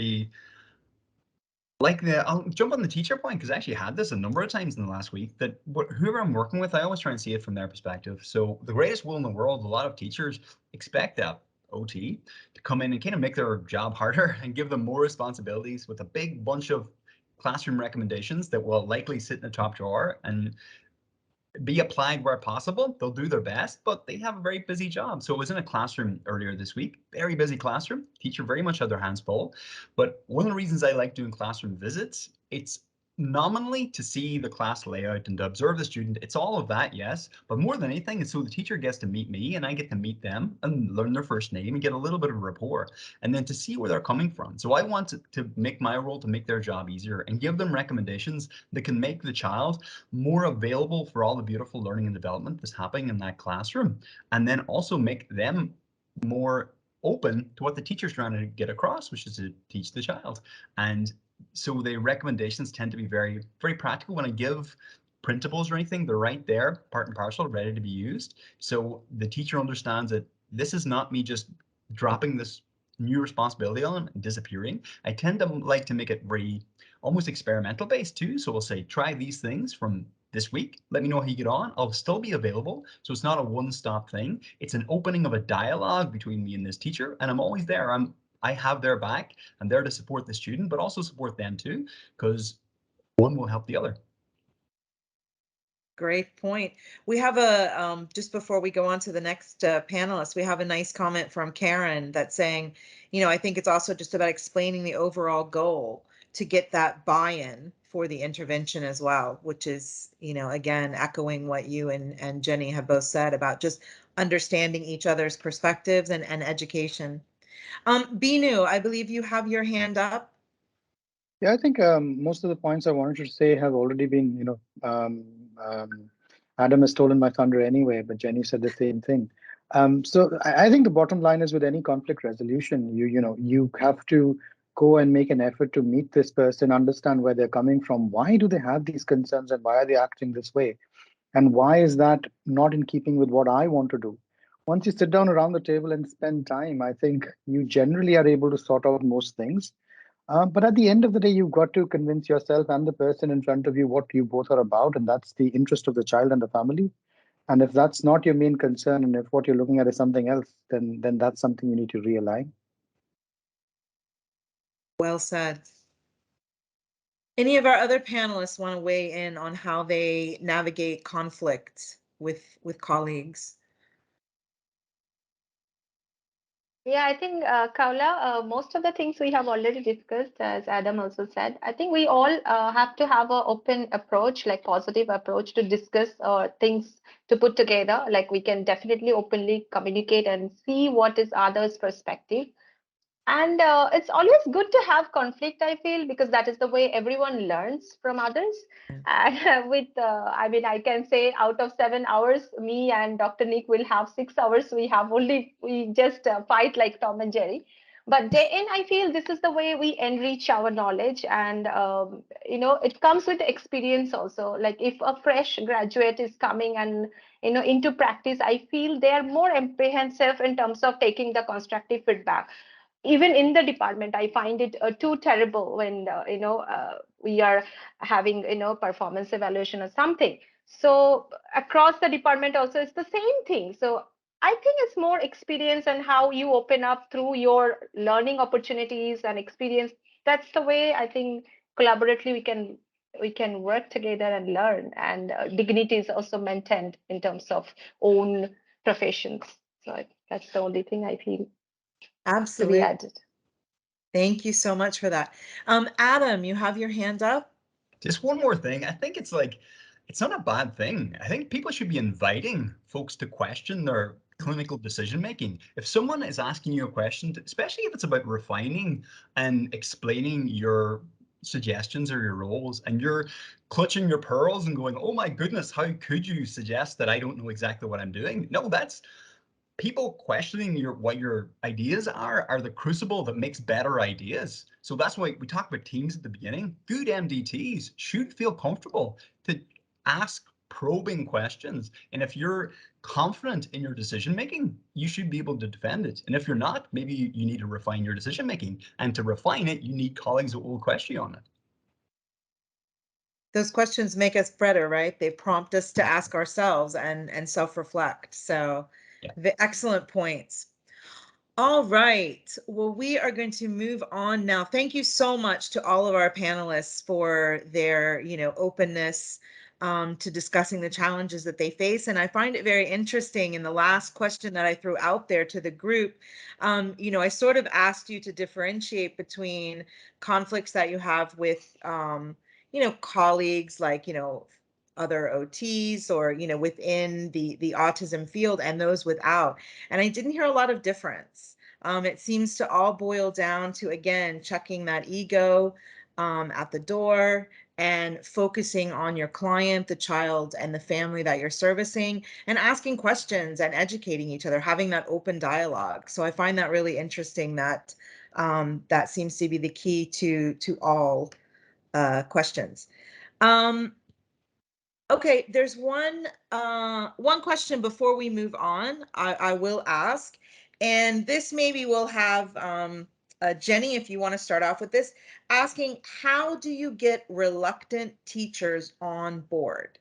jump on the teacher point, because I actually had this a number of times in the last week, that whoever I'm working with, I always try and see it from their perspective. So the greatest will in the world, a lot of teachers expect that OT to come in and kind of make their job harder and give them more responsibilities with a big bunch of classroom recommendations that will likely sit in the top drawer and be applied where possible. They'll do their best, but they have a very busy job. So I was in a classroom earlier this week, very busy classroom. Teacher very much had their hands full. But one of the reasons I like doing classroom visits, it's nominally to see the class layout and to observe the student. It's all of that, yes, but more than anything, it's so the teacher gets to meet me and I get to meet them and learn their first name and get a little bit of rapport, and then to see where they're coming from. So I want to make my role to make their job easier and give them recommendations that can make the child more available for all the beautiful learning and development that's happening in that classroom, and then also make them more open to what the teacher's trying to get across, which is to teach the child. And so the recommendations tend to be very, very practical. When I give printables or anything, they're right there, part and parcel, ready to be used. So the teacher understands that this is not me just dropping this new responsibility on and disappearing. I tend to like to make it very almost experimental based too. So we'll say, try these things from this week. Let me know how you get on. I'll still be available. So it's not a one-stop thing. It's an opening of a dialogue between me and this teacher, and I'm always there. I have their back. I'm there to support the student, but also support them too, because one will help the other. Great point. We have a, just before we go on to the next panelist, we have a nice comment from Karen that's saying, I think it's also just about explaining the overall goal to get that buy-in for the intervention as well, which is, again, echoing what you and Jenny have both said about just understanding each other's perspectives and education. Binu, I believe you have your hand up. Yeah, I think most of the points I wanted to say have already been, Adam has stolen my thunder anyway, but Jenny said the same thing. So I think the bottom line is with any conflict resolution, you have to go and make an effort to meet this person, understand where they're coming from. Why do they have these concerns and why are they acting this way? And why is that not in keeping with what I want to do? Once you sit down around the table and spend time, I think you generally are able to sort out most things. But at the end of the day, you've got to convince yourself and the person in front of you what you both are about, and that's the interest of the child and the family. And if that's not your main concern, and if what you're looking at is something else, then that's something you need to realign. Well said. Any of our other panelists want to weigh in on how they navigate conflict with colleagues? Yeah, I think, Khawla, most of the things we have already discussed, as Adam also said. I think we all have to have an open approach, like positive approach to discuss things to put together. Like we can definitely openly communicate and see what is others' perspective. And it's always good to have conflict, I feel, because that is the way everyone learns from others. And I can say out of 7 hours, me and Dr. Nick will have 6 hours. We just fight like Tom and Jerry. But day in, I feel this is the way we enrich our knowledge. And, it comes with experience also. Like if a fresh graduate is coming and, into practice, I feel they are more apprehensive in terms of taking the constructive feedback. Even in the department, I find it too terrible when we are having performance evaluation or something. So across the department also it's the same thing. So I think it's more experience and how you open up through your learning opportunities and experience. That's the way I think collaboratively we can work together and learn, and dignity is also maintained in terms of own professions. So that's the only thing I feel Absolutely. to be added. Thank you so much for that. Adam, you have your hand up. Just one more thing. I think it's not a bad thing. I think people should be inviting folks to question their clinical decision making. If someone is asking you a question, especially if it's about refining and explaining your suggestions or your roles, and you're clutching your pearls and going, oh my goodness, how could you suggest that I don't know exactly what I'm doing? No, that's people questioning what your ideas are the crucible that makes better ideas. So that's why we talked about teams at the beginning. Good MDTs should feel comfortable to ask probing questions. And if you're confident in your decision making, you should be able to defend it. And if you're not, maybe you need to refine your decision making. And to refine it, you need colleagues that will question you on it. Those questions make us better, right? They prompt us to ask ourselves and self-reflect. So the excellent points. All right. Well, we are going to move on now. Thank you so much to all of our panelists for their, openness to discussing the challenges that they face. And I find it very interesting in the last question that I threw out there to the group, I sort of asked you to differentiate between conflicts that you have with, colleagues like, other OTs or, within the autism field and those without. And I didn't hear a lot of difference. It seems to all boil down to, again, checking that ego at the door and focusing on your client, the child, and the family that you're servicing, and asking questions and educating each other, having that open dialogue. So I find that really interesting that That seems to be the key to all questions. Okay, there's one question before we move on. I will ask, and this maybe we'll have Jenny, if you want to start off with this, asking, how do you get reluctant teachers on board?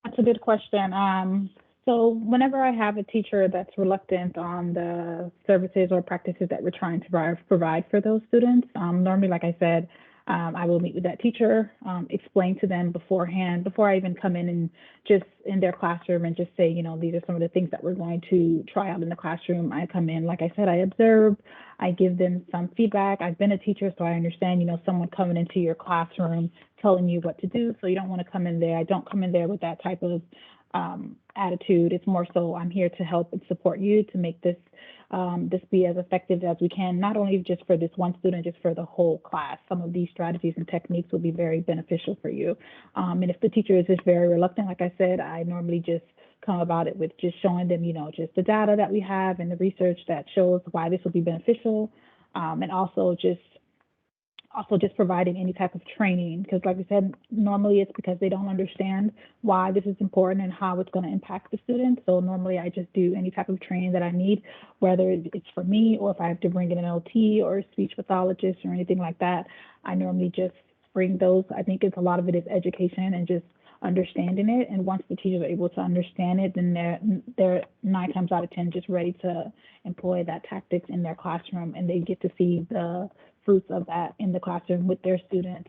That's a good question. So whenever I have a teacher that's reluctant on the services or practices that we're trying to provide for those students, normally, like I said, I will meet with that teacher, explain to them beforehand, before I even come in and just in their classroom and just say, you know, these are some of the things that we're going to try out in the classroom. I come in, like I said, I observe, I give them some feedback. I've been a teacher, so I understand, you know, someone coming into your classroom telling you what to do. So you don't want to come in there. I don't come in there with that type of attitude. It's more so I'm here to help and support you to make this this be as effective as we can, not only just for this one student, just for the whole class. Some of these strategies and techniques will be very beneficial for you. And if the teacher is just very reluctant, like I said, I normally just come about it with just showing them, you know, just the data that we have and the research that shows why this will be beneficial, and also just providing any type of training, because like I said, normally it's because they don't understand why this is important and how it's going to impact the students. So normally I just do any type of training that I need, whether it's for me or if I have to bring in an OT or a speech pathologist or anything like that. I normally just bring those. I think it's a lot of it is education and just understanding it. And once the teachers are able to understand it, then they're 9 times out of 10 just ready to employ that tactics in their classroom, and they get to see the fruits of that in the classroom with their students,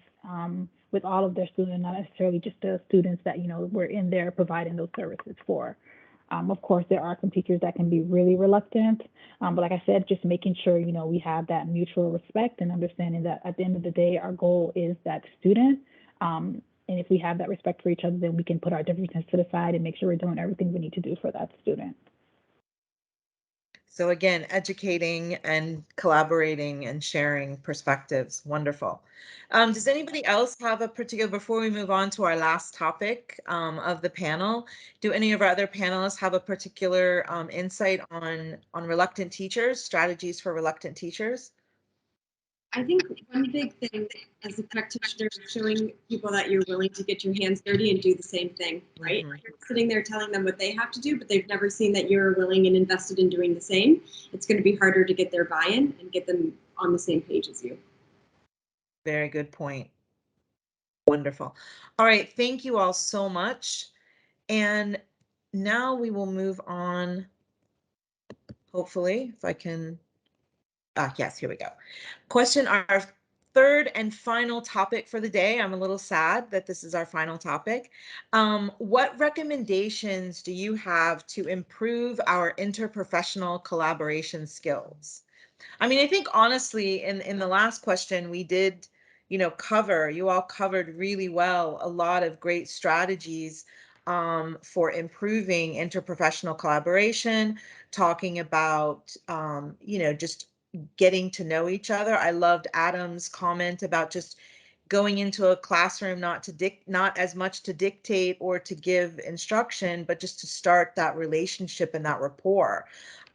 with all of their students, not necessarily just the students that, you know, we're in there providing those services for. Of course, there are some teachers that can be really reluctant, but like I said, just making sure, you know, we have that mutual respect and understanding that at the end of the day, our goal is that student. And if we have that respect for each other, then we can put our differences to the side and make sure we're doing everything we need to do for that student. So again, educating and collaborating and sharing perspectives. Wonderful. Does anybody else have a particular, before we move on to our last topic of the panel, do any of our other panelists have a particular insight on reluctant teachers, strategies for reluctant teachers? I think one big thing as a practitioner is showing people that you're willing to get your hands dirty and do the same thing, right? Mm-hmm. You're sitting there telling them what they have to do, but they've never seen that you're willing and invested in doing the same. It's going to be harder to get their buy-in and get them on the same page as you. Very good point. Wonderful. All right, thank you all so much. And now we will move on, hopefully, if I can. Yes, here we go. Question, our third and final topic for the day. I'm a little sad that this is our final topic. What recommendations do you have to improve our interprofessional collaboration skills? I mean, I think honestly, in the last question, we did, you know, you all covered really well a lot of great strategies for improving interprofessional collaboration, talking about, you know, just getting to know each other. I loved Adam's comment about just going into a classroom not as much to dictate or to give instruction, but just to start that relationship and that rapport.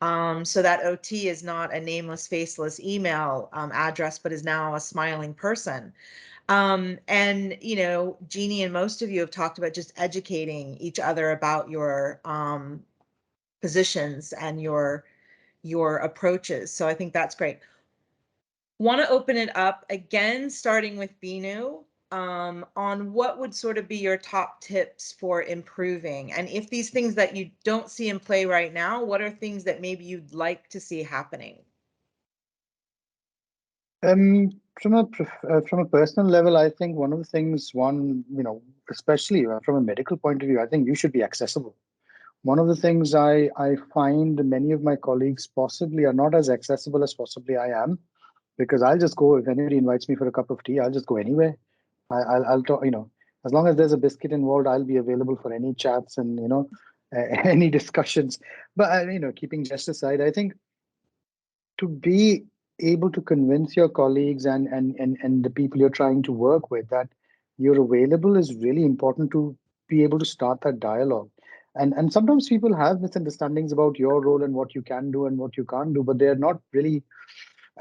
So that OT is not a nameless, faceless email address, but is now a smiling person. And, you know, Jeannie and most of you have talked about just educating each other about your positions and your approaches. So I think that's great. Want to open it up again, starting with Binu, on what would sort of be your top tips for improving, and if these things that you don't see in play right now, what are things that maybe you'd like to see happening? From a personal level, I think one of the things, you know, especially from a medical point of view, I think you should be accessible. One of the things I find many of my colleagues possibly are not as accessible as possibly I am, because I'll just go, if anybody invites me for a cup of tea, I'll just go anywhere. I'll talk, you know, as long as there's a biscuit involved, I'll be available for any chats and, you know, any discussions. But, you know, keeping jest aside, I think to be able to convince your colleagues and the people you're trying to work with that you're available is really important to be able to start that dialogue. And sometimes people have misunderstandings about your role and what you can do and what you can't do, but they're not really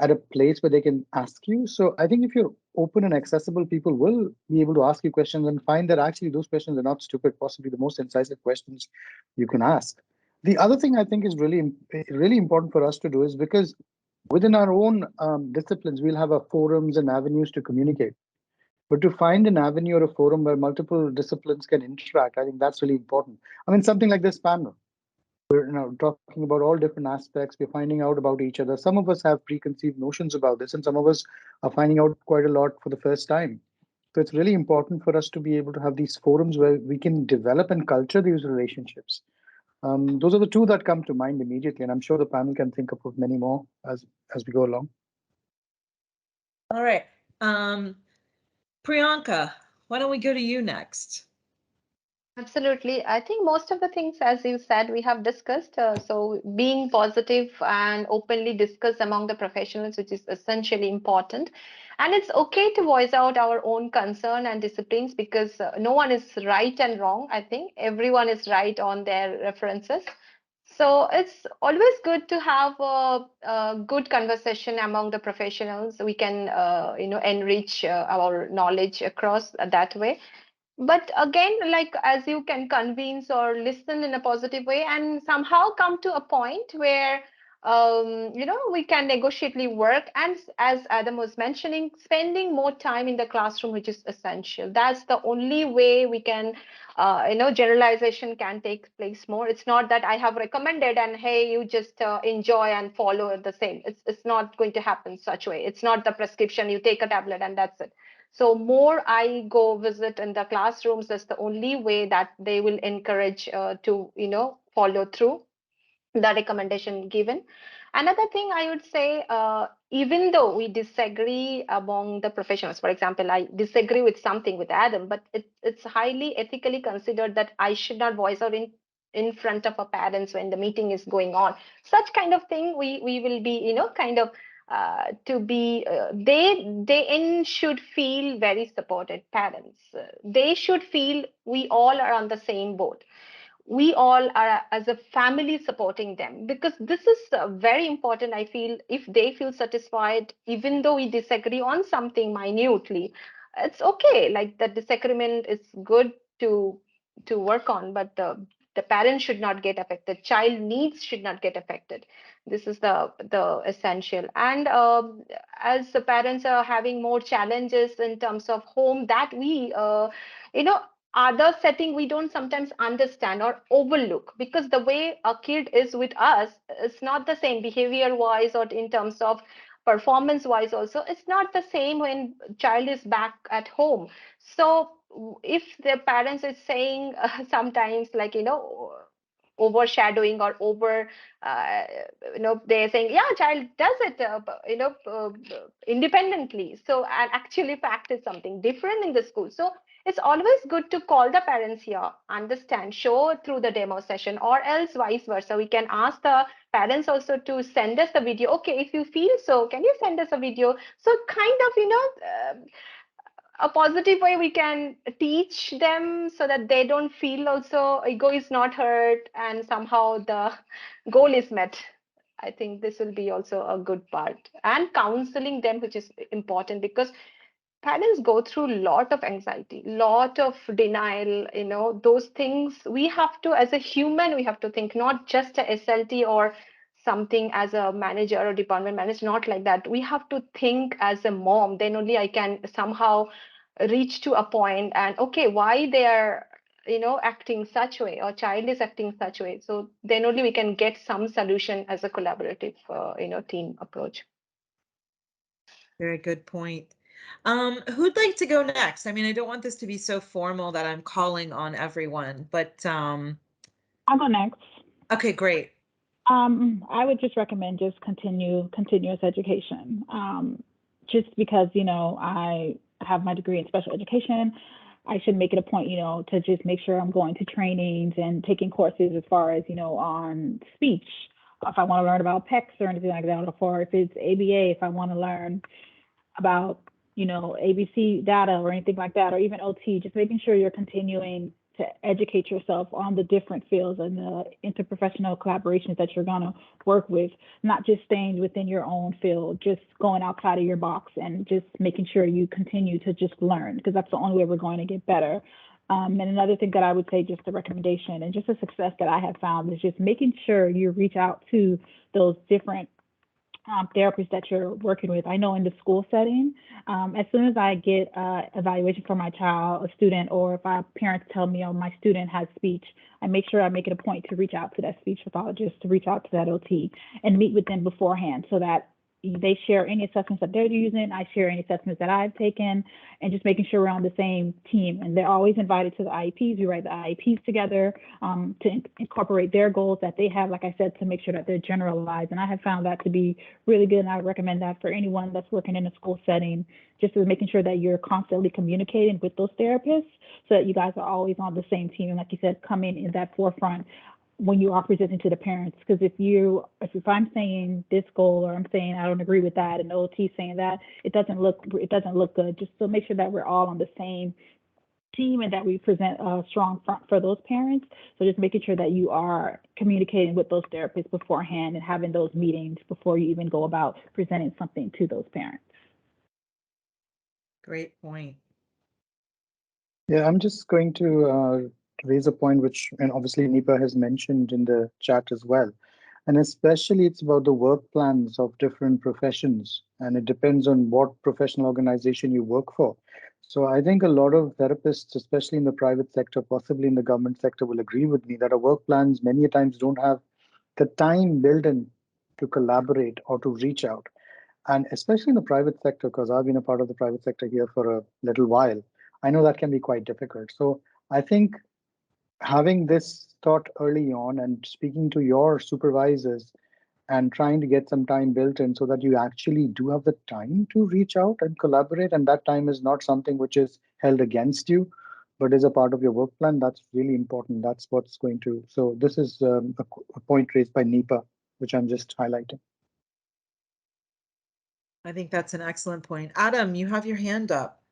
at a place where they can ask you. So I think if you're open and accessible, people will be able to ask you questions and find that actually those questions are not stupid, possibly the most incisive questions you can ask. The other thing I think is really important for us to do is because within our own disciplines, we'll have our forums and avenues to communicate. But to find an avenue or a forum where multiple disciplines can interact, I think that's really important. I mean, something like this panel. We're talking about all different aspects. We're finding out about each other. Some of us have preconceived notions about this, and some of us are finding out quite a lot for the first time. So it's really important for us to be able to have these forums where we can develop and culture these relationships. Those are the two that come to mind immediately, and I'm sure the panel can think of many more as we go along. All right. Priyanka, why don't we go to you next? Absolutely. I think most of the things, as you said, we have discussed. So being positive and openly discuss among the professionals, which is essentially important. And it's okay to voice out our own concern and disciplines because no one is right and wrong. I think everyone is right on their references. So it's always good to have a good conversation among the professionals. We can, enrich our knowledge across that way. But again, like as you can convince or listen in a positive way and somehow come to a point where we can negotiately work, and as Adam was mentioning, spending more time in the classroom, which is essential. That's the only way we can generalization can take place more. It's not that I have recommended and hey, you just enjoy and follow the same. It's not going to happen such way. It's not the prescription, you take a tablet and that's it. So more I go visit in the classrooms, that's the only way that they will encourage to, follow through the recommendation given. Another thing I would say, even though we disagree among the professionals, for example, I disagree with something with Adam, but it's highly ethically considered that I should not voice out in front of our parents when the meeting is going on. Such kind of thing we will be, kind of to be they should feel very supported parents. They should feel we all are on the same boat. We all are as a family supporting them, because this is very important. I feel if they feel satisfied, even though we disagree on something minutely, it's okay. Like the disagreement is good to work on, but the parent should not get affected. Child needs should not get affected. This is the essential. And as the parents are having more challenges in terms of home, that we other setting we don't sometimes understand or overlook, because the way a kid is with us is not the same behavior wise or in terms of performance wise also. It's not the same when child is back at home. So if their parents is saying sometimes like overshadowing or over they're saying yeah, child does it independently, so and actually practice something different in the school. So it's always good to call the parents here, understand, show through the demo session, or else vice versa. We can ask the parents also to send us a video. Okay, if you feel so, can you send us a video? So kind of a positive way we can teach them so that they don't feel also ego is not hurt and somehow the goal is met. I think this will be also a good part. And counseling them, which is important, because parents go through a lot of anxiety, lot of denial, those things we have to, as a human, we have to think, not just a SLT or something as a manager or department manager, not like that. We have to think as a mom, then only I can somehow reach to a point and okay, why they are acting such way, or child is acting such way. So then only we can get some solution as a collaborative team approach. Very good point. Who'd like to go next? I mean, I don't want this to be so formal that I'm calling on everyone, but I'll go next. Okay, great. I would just recommend just continuous education. Just because, I have my degree in special education, I should make it a point, to just make sure I'm going to trainings and taking courses as far as, on speech, if I want to learn about PECs or anything like that, or if it's ABA, if I want to learn about, ABC data or anything like that, or even OT, just making sure you're continuing to educate yourself on the different fields and the interprofessional collaborations that you're going to work with, not just staying within your own field, just going outside of your box and just making sure you continue to just learn, because that's the only way we're going to get better. And another thing that I would say, just a recommendation and just a success that I have found, is just making sure you reach out to those different therapists that you're working with. I know in the school setting, as soon as I get evaluation for my child, a student, or if our parents tell me, oh, my student has speech, I make sure I make it a point to reach out to that speech pathologist, to reach out to that OT, and meet with them beforehand so that they share any assessments that they're using, I share any assessments that I've taken, and just making sure we're on the same team. And they're always invited to the IEPs. We write the IEPs together to incorporate their goals that they have, like I said, to make sure that they're generalized. And I have found that to be really good, and I would recommend that for anyone that's working in a school setting, just as making sure that you're constantly communicating with those therapists so that you guys are always on the same team. And like you said, coming in that forefront when you are presenting to the parents, because if I'm saying this goal, or I'm saying I don't agree with that, and the OT saying that, it doesn't look good. Just to make sure that we're all on the same team and that we present a strong front for those parents. So just making sure that you are communicating with those therapists beforehand and having those meetings before you even go about presenting something to those parents. Great point. Yeah, I'm just going to raise a point which, and obviously Nipa has mentioned in the chat as well. And especially it's about the work plans of different professions, and it depends on what professional organization you work for. So I think a lot of therapists, especially in the private sector, possibly in the government sector, will agree with me that our work plans many times don't have the time built in to collaborate or to reach out. And especially in the private sector, because I've been a part of the private sector here for a little while, I know that can be quite difficult. So I think having this thought early on and speaking to your supervisors and trying to get some time built in so that you actually do have the time to reach out and collaborate, and that time is not something which is held against you, but is a part of your work plan, that's really important. That's what's going to, so this is a point raised by Nipa, which I'm just highlighting. I think that's an excellent point. Adam, you have your hand up.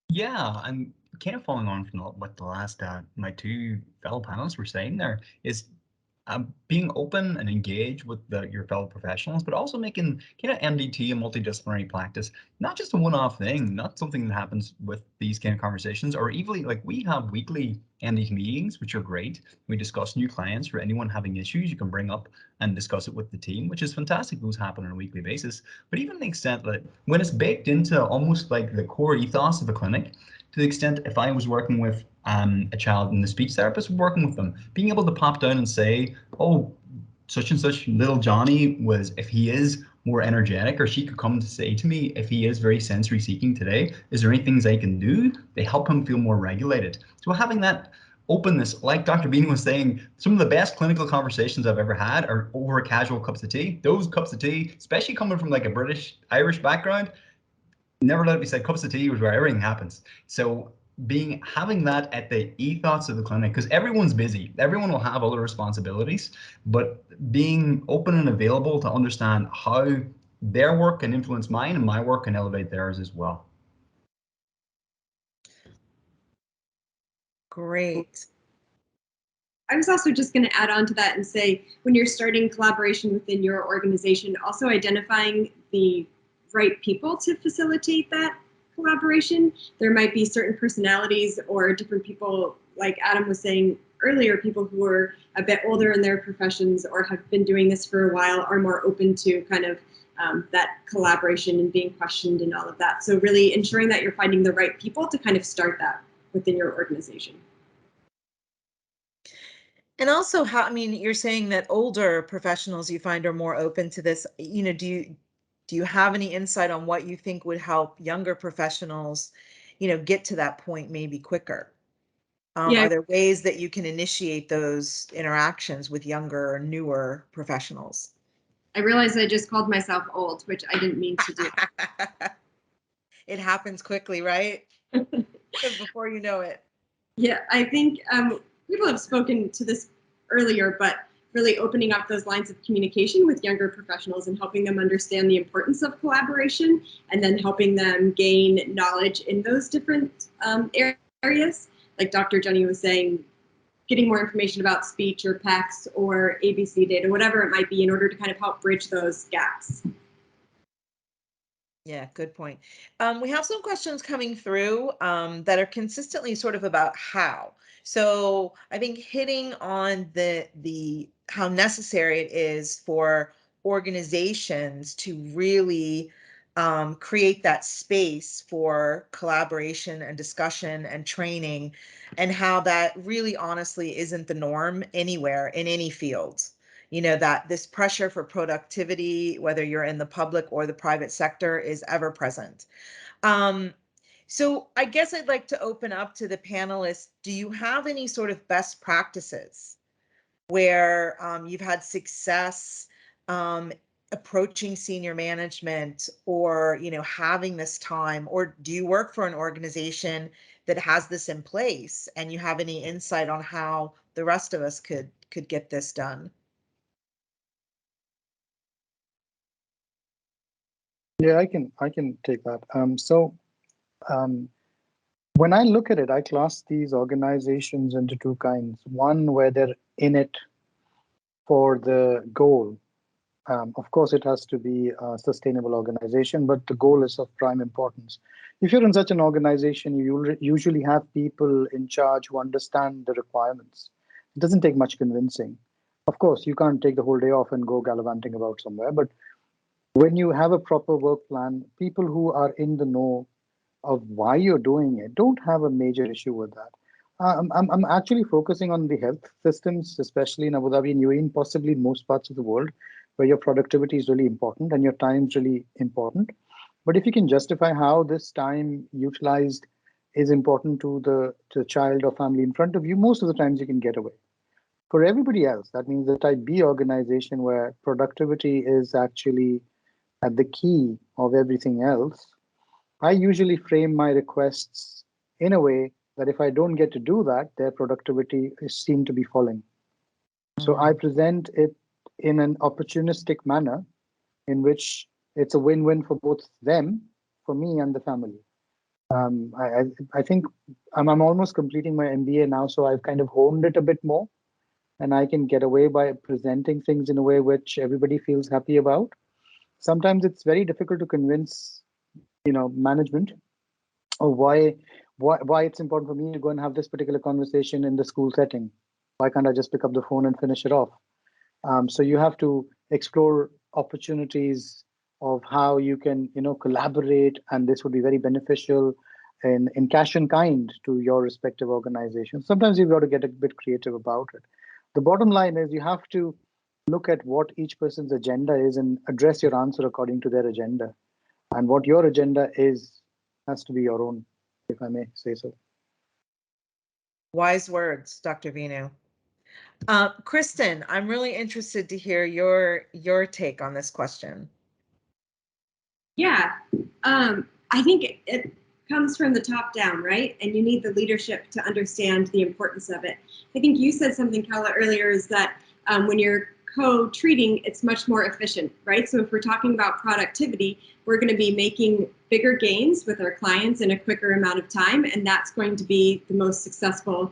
Yeah, I'm kind of following on from what the last my two fellow panelists were saying there, is being open and engaged with your fellow professionals, but also making kind of MDT and multidisciplinary practice not just a one-off thing, not something that happens with these kind of conversations, or even like we have weekly MDT meetings, which are great. We discuss new clients or anyone having issues you can bring up and discuss it with the team, which is fantastic. Those happen on a weekly basis. But even to the extent that when it's baked into almost like the core ethos of a clinic, to the extent if I was working with a child and the speech therapist working with them, being able to pop down and say, oh, such and such little Johnny was, if he is more energetic, or she could come to say to me, if he is very sensory seeking today, is there any things I can do to help him feel more regulated? So having that openness, like Dr. Binu was saying, some of the best clinical conversations I've ever had are over casual cups of tea. Those cups of tea, especially coming from like a British Irish background, never let it be said, cups of tea was where everything happens. So having that at the ethos of the clinic, because everyone's busy, everyone will have other responsibilities, but being open and available to understand how their work can influence mine and my work can elevate theirs as well. Great. I was also just going to add on to that and say, when you're starting collaboration within your organization, also identifying the right people to facilitate that collaboration. There might be certain personalities or different people, like Adam was saying earlier, people who are a bit older in their professions or have been doing this for a while are more open to kind of that collaboration and being questioned and all of that. So really ensuring that you're finding the right people to kind of start that within your organization. And also, I mean, you're saying that older professionals you find are more open to this. You know, do you have any insight on what you think would help younger professionals, get to that point maybe quicker? Are there ways that you can initiate those interactions with younger or newer professionals? I realized I just called myself old, which I didn't mean to do. It happens quickly, right? Before you know it. Yeah, I think people have spoken to this earlier, but really opening up those lines of communication with younger professionals and helping them understand the importance of collaboration, and then helping them gain knowledge in those different areas. like Dr. Jenny was saying, getting more information about speech or PECs or ABC data, whatever it might be, in order to kind of help bridge those gaps. Yeah, good point. We have some questions coming through that are consistently sort of about how. So I think hitting on the how necessary it is for organizations to really create that space for collaboration and discussion and training, and how that really honestly isn't the norm anywhere in any field. You know, that this pressure for productivity, whether you're in the public or the private sector, is ever present. So I guess I'd like to open up to the panelists. Do you have any sort of best practices where you've had success approaching senior management, or, you know, having this time? Or do you work for an organization that has this in place, and you have any insight on how the rest of us could get this done? Yeah, I can take that. When I look at it, I class these organizations into two kinds. One where they're in it for the goal. Of course, it has to be a sustainable organization, but the goal is of prime importance. If you're in such an organization, you usually have people in charge who understand the requirements. It doesn't take much convincing. Of course, you can't take the whole day off and go gallivanting about somewhere, but when you have a proper work plan, people who are in the know of why you're doing it don't have a major issue with that. I'm actually focusing on the health systems, especially in Abu Dhabi and UAE, and possibly most parts of the world, where your productivity is really important and your time is really important. But if you can justify how this time utilized is important to the child or family in front of you, most of the times you can get away. For everybody else, that means the type B organization where productivity is actually at the key of everything else, I usually frame my requests in a way that if I don't get to do that, their productivity is seen to be falling. So I present it in an opportunistic manner in which it's a win-win for both them, for me, and the family. I think I'm almost completing my MBA now, so I've kind of honed it a bit more, and I can get away by presenting things in a way which everybody feels happy about. Sometimes it's very difficult to convince, management of why it's important for me to go and have this particular conversation in the school setting. Why can't I just pick up the phone and finish it off? So you have to explore opportunities of how you can, collaborate, and this would be very beneficial in cash and kind to your respective organization. Sometimes you've got to get a bit creative about it. The bottom line is you have to look at what each person's agenda is and address your answer according to their agenda. And what your agenda is has to be your own, if I may say so. Wise words, Dr. Binu. Kristin, I'm really interested to hear your take on this question. Yeah, I think it comes from the top down, right? And you need the leadership to understand the importance of it. I think you said something, Khawla, earlier, is that when you're co-treating, it's much more efficient, right? So if we're talking about productivity, we're going to be making bigger gains with our clients in a quicker amount of time, and that's going to be the most successful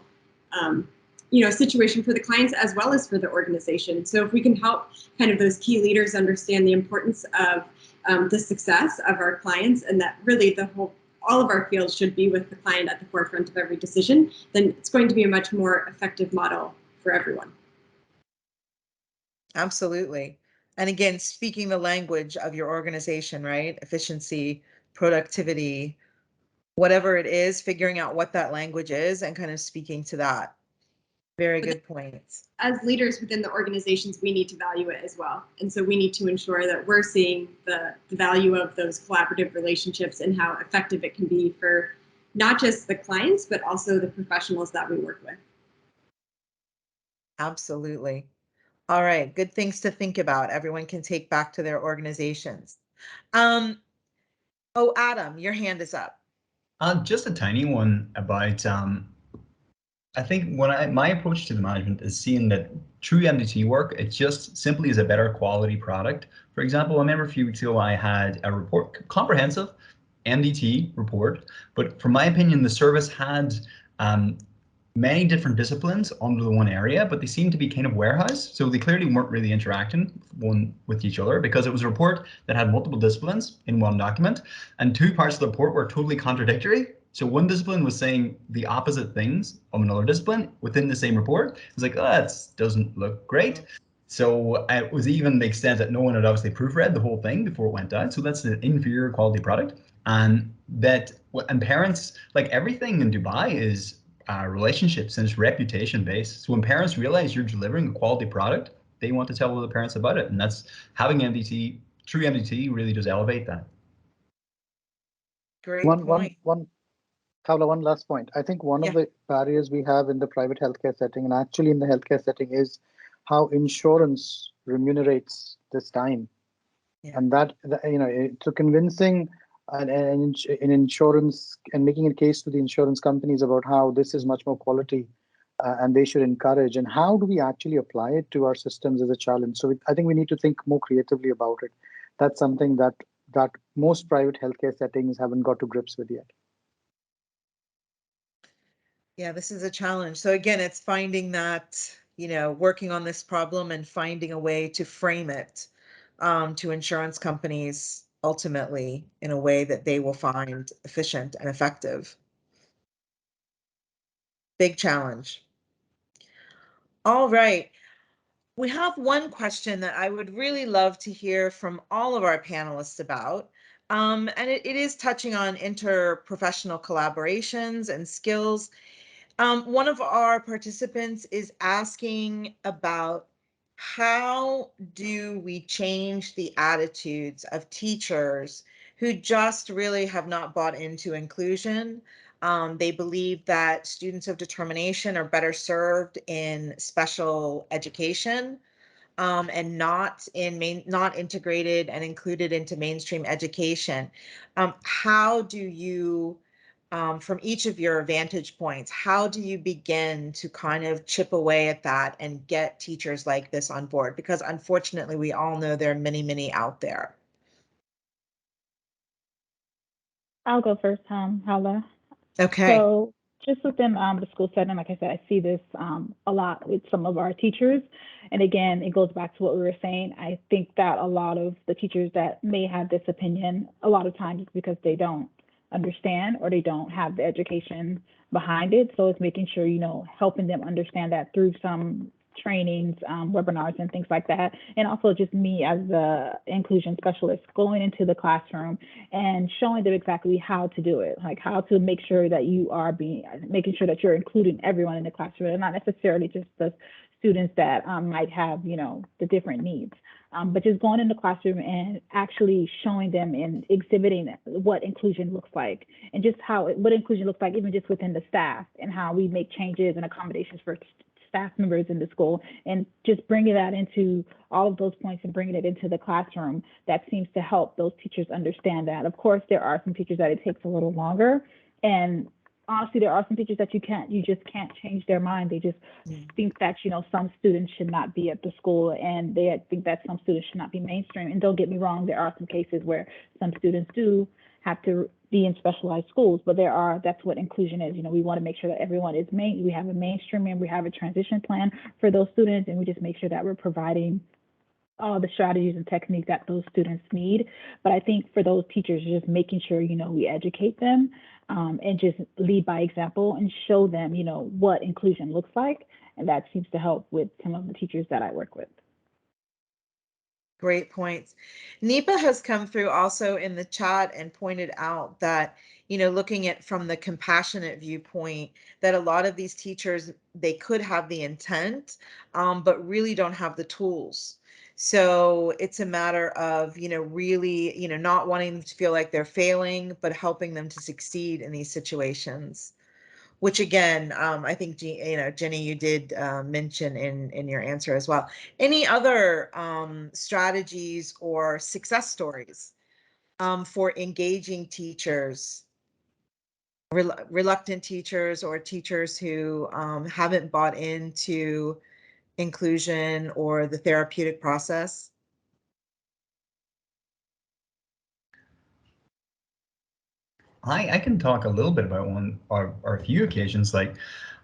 situation for the clients as well as for the organization. So if we can help kind of those key leaders understand the importance of the success of our clients, and that really all of our fields should be with the client at the forefront of every decision, then it's going to be a much more effective model for everyone. Absolutely. And again, speaking the language of your organization, right? Efficiency, productivity, whatever it is, figuring out what that language is and kind of speaking to that. Very good points. As leaders within the organizations, we need to value it as well. And so we need to ensure that we're seeing the value of those collaborative relationships and how effective it can be for not just the clients, but also the professionals that we work with. Absolutely. All right, good things to think about. Everyone can take back to their organizations. Oh, Adam, your hand is up. Just a tiny one about, I think my approach to the management is seeing that true MDT work, it just simply is a better quality product. For example, I remember a few weeks ago, I had a report, comprehensive MDT report, but from my opinion, the service had many different disciplines under the one area, but they seem to be kind of warehoused. So they clearly weren't really interacting one with each other, because it was a report that had multiple disciplines in one document, and two parts of the report were totally contradictory. So one discipline was saying the opposite things of another discipline within the same report. It's like, oh, that doesn't look great. So it was even the extent that no one had obviously proofread the whole thing before it went out. So that's an inferior quality product. And parents, like everything in Dubai is relationships, and it's reputation based. So when parents realize you're delivering a quality product, they want to tell other parents about it. And that's having MDT, true MDT really does elevate that. Great point. Khawla, one last point. I think one of the barriers we have in the private healthcare setting, and actually in the healthcare setting, is how insurance remunerates this time. And that, so convincing an insurance and making a case to the insurance companies about how this is much more quality and they should encourage, and how do we actually apply it to our systems as a challenge. So I think we need to think more creatively about it. That's something that most private healthcare settings haven't got to grips with yet. Yeah, this is a challenge. So again, it's finding that, working on this problem and finding a way to frame it to insurance companies ultimately in a way that they will find efficient and effective. Big challenge. All right. We have one question that I would really love to hear from all of our panelists about. And it is touching on interprofessional collaborations and skills. One of our participants is asking about how do we change the attitudes of teachers who just really have not bought into inclusion. They believe that students of determination are better served in special education and not integrated and included into mainstream education. How do you, from each of your vantage points, how do you begin to kind of chip away at that and get teachers like this on board? Because unfortunately, we all know there are many, many out there. I'll go first, Khawla. Okay. So just within the school setting, like I said, I see this a lot with some of our teachers. And again, it goes back to what we were saying. I think that a lot of the teachers that may have this opinion, a lot of times it's because they don't understand or they don't have the education behind it. So it's making sure, helping them understand that through some trainings, webinars and things like that. And also just me as the inclusion specialist going into the classroom and showing them exactly how to do it, like how to make sure that you are making sure that you're including everyone in the classroom and not necessarily just the students that might have, the different needs. But just going in the classroom and actually showing them and exhibiting what inclusion looks like, and just what inclusion looks like even just within the staff, and how we make changes and accommodations for staff members in the school, and just bringing that into all of those points and bringing it into the classroom. That seems to help those teachers understand that. Of course, there are some teachers that it takes a little longer, and honestly, there are some teachers that you just can't change their mind. They just think that, some students should not be at the school, and they think that some students should not be mainstream. And don't get me wrong, there are some cases where some students do have to be in specialized schools, but that's what inclusion is. We want to make sure that everyone is we have a mainstream and we have a transition plan for those students, and we just make sure that we're providing all the strategies and techniques that those students need. But I think for those teachers, just making sure, we educate them and just lead by example and show them, what inclusion looks like. And that seems to help with some of the teachers that I work with. Great points. Nipa has come through also in the chat and pointed out that, looking at from the compassionate viewpoint, that a lot of these teachers, they could have the intent, but really don't have the tools. So it's a matter of, really, not wanting them to feel like they're failing, but helping them to succeed in these situations. Which again, I think, Jenny, you did mention in your answer as well. Any other strategies or success stories for engaging teachers, reluctant teachers, or teachers who haven't bought into inclusion or the therapeutic process? I can talk a little bit about one or a few occasions. Like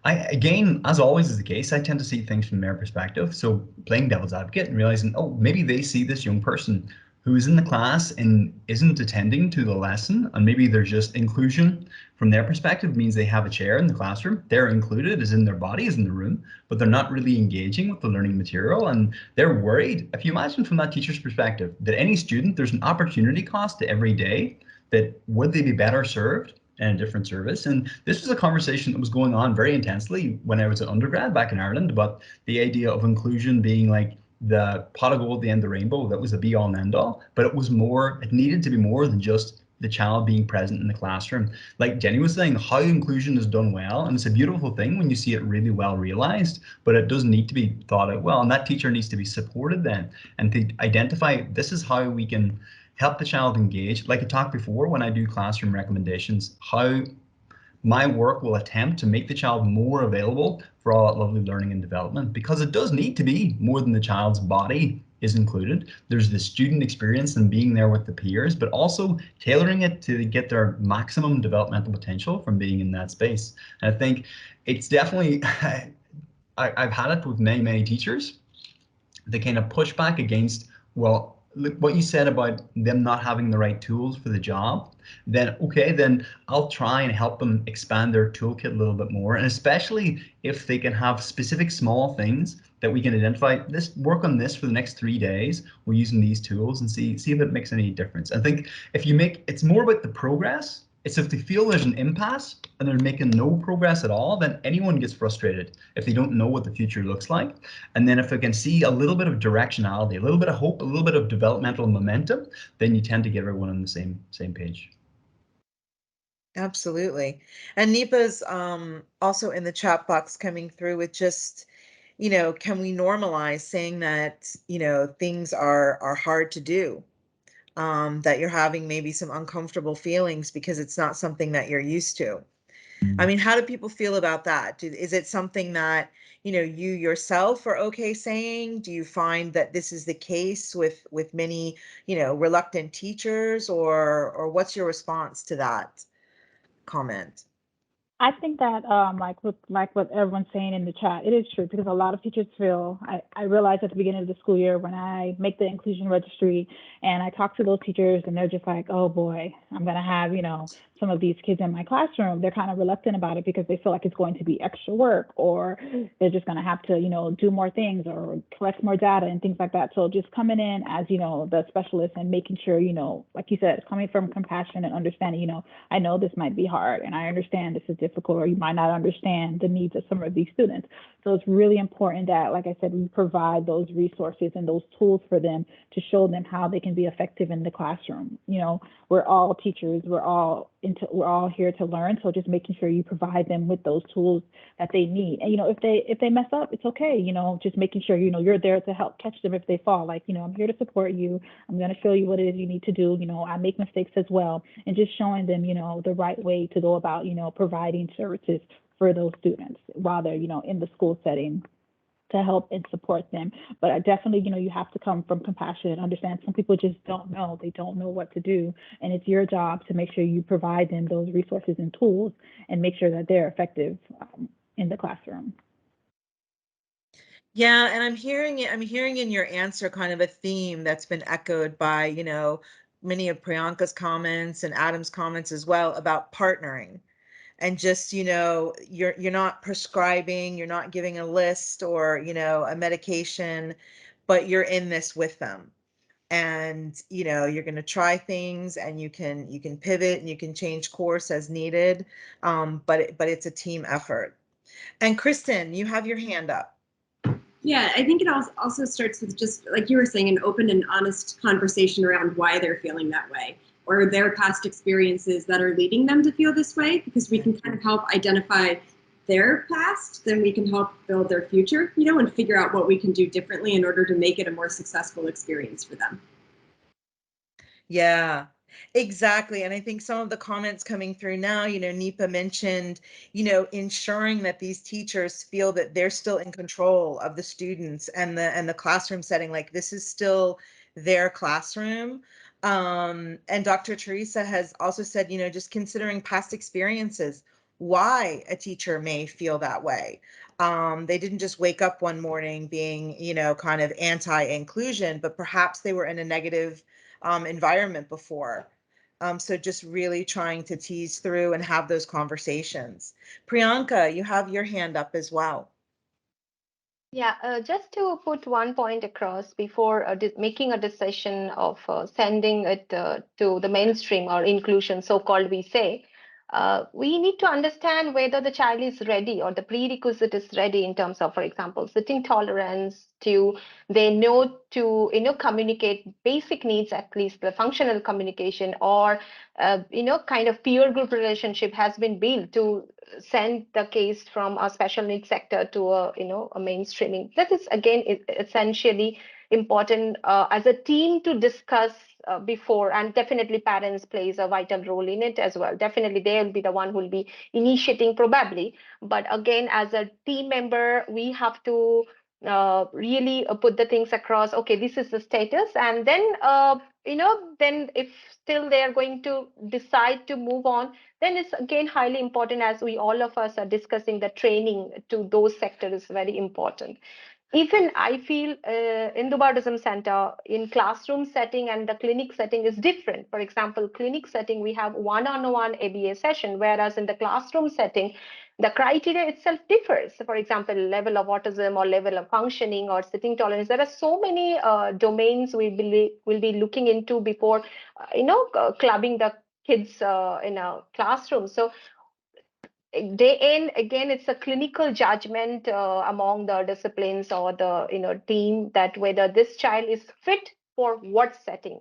Again, as always is the case, I tend to see things from their perspective. So playing devil's advocate and realizing, oh, maybe they see this young person who is in the class and isn't attending to the lesson, and maybe there's just inclusion from their perspective means they have a chair in the classroom, they're included as in their body, is in the room, but they're not really engaging with the learning material, and they're worried. If you imagine from that teacher's perspective that any student, there's an opportunity cost to every day, that would they be better served and a different service? And this was a conversation that was going on very intensely when I was an undergrad back in Ireland about the idea of inclusion being like the pot of gold at the end of the rainbow. That was the be all and end all, but it needed to be more than just the child being present in the classroom. Like Jenny was saying, how inclusion is done well, and it's a beautiful thing when you see it really well realized, but it does need to be thought out well, and that teacher needs to be supported then, and to identify this is how we can help the child engage. Like I talked before, when I do classroom recommendations, how my work will attempt to make the child more available for all that lovely learning and development, because it does need to be more than the child's body is included. There's the student experience and being there with the peers, but also tailoring it to get their maximum developmental potential from being in that space. And I think it's definitely, I've had it with many, many teachers. They kind of push back against, well, look, what you said about them not having the right tools for the job, then okay, then I'll try and help them expand their toolkit a little bit more. And especially if they can have specific small things that we can identify, this work on this for the next 3 days, we're using these tools, and see if it makes any difference. I think if you make, it's more about the progress. It's if they feel there's an impasse and they're making no progress at all, then anyone gets frustrated if they don't know what the future looks like. And then if they can see a little bit of directionality, a little bit of hope, a little bit of developmental momentum, then you tend to get everyone on the same page. Absolutely. And Nipa's also in the chat box coming through with just, can we normalize saying that, things are hard to do? That you're having maybe some uncomfortable feelings because it's not something that you're used to. I mean, how do people feel about that? Is it something that, you yourself are okay saying? Do you find that this is the case with many, reluctant teachers, or what's your response to that comment? I think that like what everyone's saying in the chat, it is true, because a lot of teachers feel, I realized at the beginning of the school year when I make the inclusion registry and I talk to those teachers and they're just like, oh boy, I'm gonna have, some of these kids in my classroom. They're kind of reluctant about it because they feel like it's going to be extra work, or they're just gonna have to, do more things or collect more data and things like that. So just coming in as, the specialist and making sure, like you said, coming from compassion and understanding, I know this might be hard and I understand this is difficult, or you might not understand the needs of some of these students. So it's really important that, like I said, we provide those resources and those tools for them to show them how they can be effective in the classroom. We're all teachers, we're all here to learn. So just making sure you provide them with those tools that they need. And if they mess up, it's okay. Just making sure you're there to help catch them if they fall. Like, I'm here to support you. I'm going to show you what it is you need to do. I make mistakes as well, and just showing them the right way to go about providing services for those students while they're in the school setting, to help and support them. But I definitely, you have to come from compassion and understand some people just don't know. They don't know what to do. And it's your job to make sure you provide them those resources and tools and make sure that they're effective in the classroom. Yeah, and I'm hearing in your answer kind of a theme that's been echoed by, many of Priyanka's comments and Adam's comments as well about partnering. And just, you're not prescribing, you're not giving a list or, a medication, but you're in this with them. And, you're going to try things, and you can pivot and you can change course as needed. But it's a team effort. And Kristin, you have your hand up. Yeah, I think it also starts with, just like you were saying, an open and honest conversation around why they're feeling that way, or their past experiences that are leading them to feel this way, because we can kind of help identify their past, then we can help build their future, and figure out what we can do differently in order to make it a more successful experience for them. Yeah, exactly. And I think some of the comments coming through now, Nipa mentioned, ensuring that these teachers feel that they're still in control of the students and the classroom setting, like this is still their classroom. And Dr. Teresa has also said, just considering past experiences. why a teacher may feel that way. They didn't just wake up one morning being, kind of anti-inclusion, but perhaps they were in a negative environment before. So just really trying to tease through and have those conversations. Priyanka, you have your hand up as well. Yeah, just to put one point across before making a decision of sending it to the mainstream or inclusion, so-called we say, we need to understand whether the child is ready or the prerequisite is ready in terms of, for example, sitting tolerance, they know to communicate basic needs, at least the functional communication, or kind of peer group relationship has been built to send the case from a special needs sector to a mainstreaming. That is again essentially important as a team to discuss before, and definitely parents plays a vital role in it as well. Definitely they will be the one who will be initiating probably, but again as a team member we have to really put the things across. Okay, this is the status, and then then if still they are going to decide to move on, then it's again highly important, as we all of us are discussing, the training to those sectors is very important. Even I feel in the Autism Center, in classroom setting and the clinic setting is different. For example, clinic setting, we have one-on-one ABA session, whereas in the classroom setting, the criteria itself differs. For example, level of autism or level of functioning or sitting tolerance. There are so many domains we will be looking into before, clubbing the kids in a classroom. So day in, again, it's a clinical judgment among the disciplines or the team, that whether this child is fit for what setting,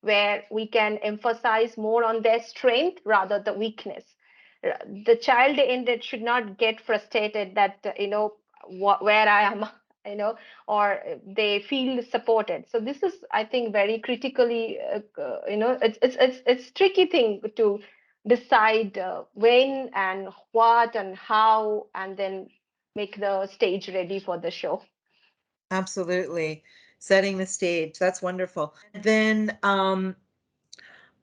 where we can emphasize more on their strength rather the weakness. The child in it should not get frustrated that where I am, or they feel supported. So this is, I think, very critically, it's tricky thing to decide when and what and how, and then make the stage ready for the show. Absolutely. Setting the stage. That's wonderful. Then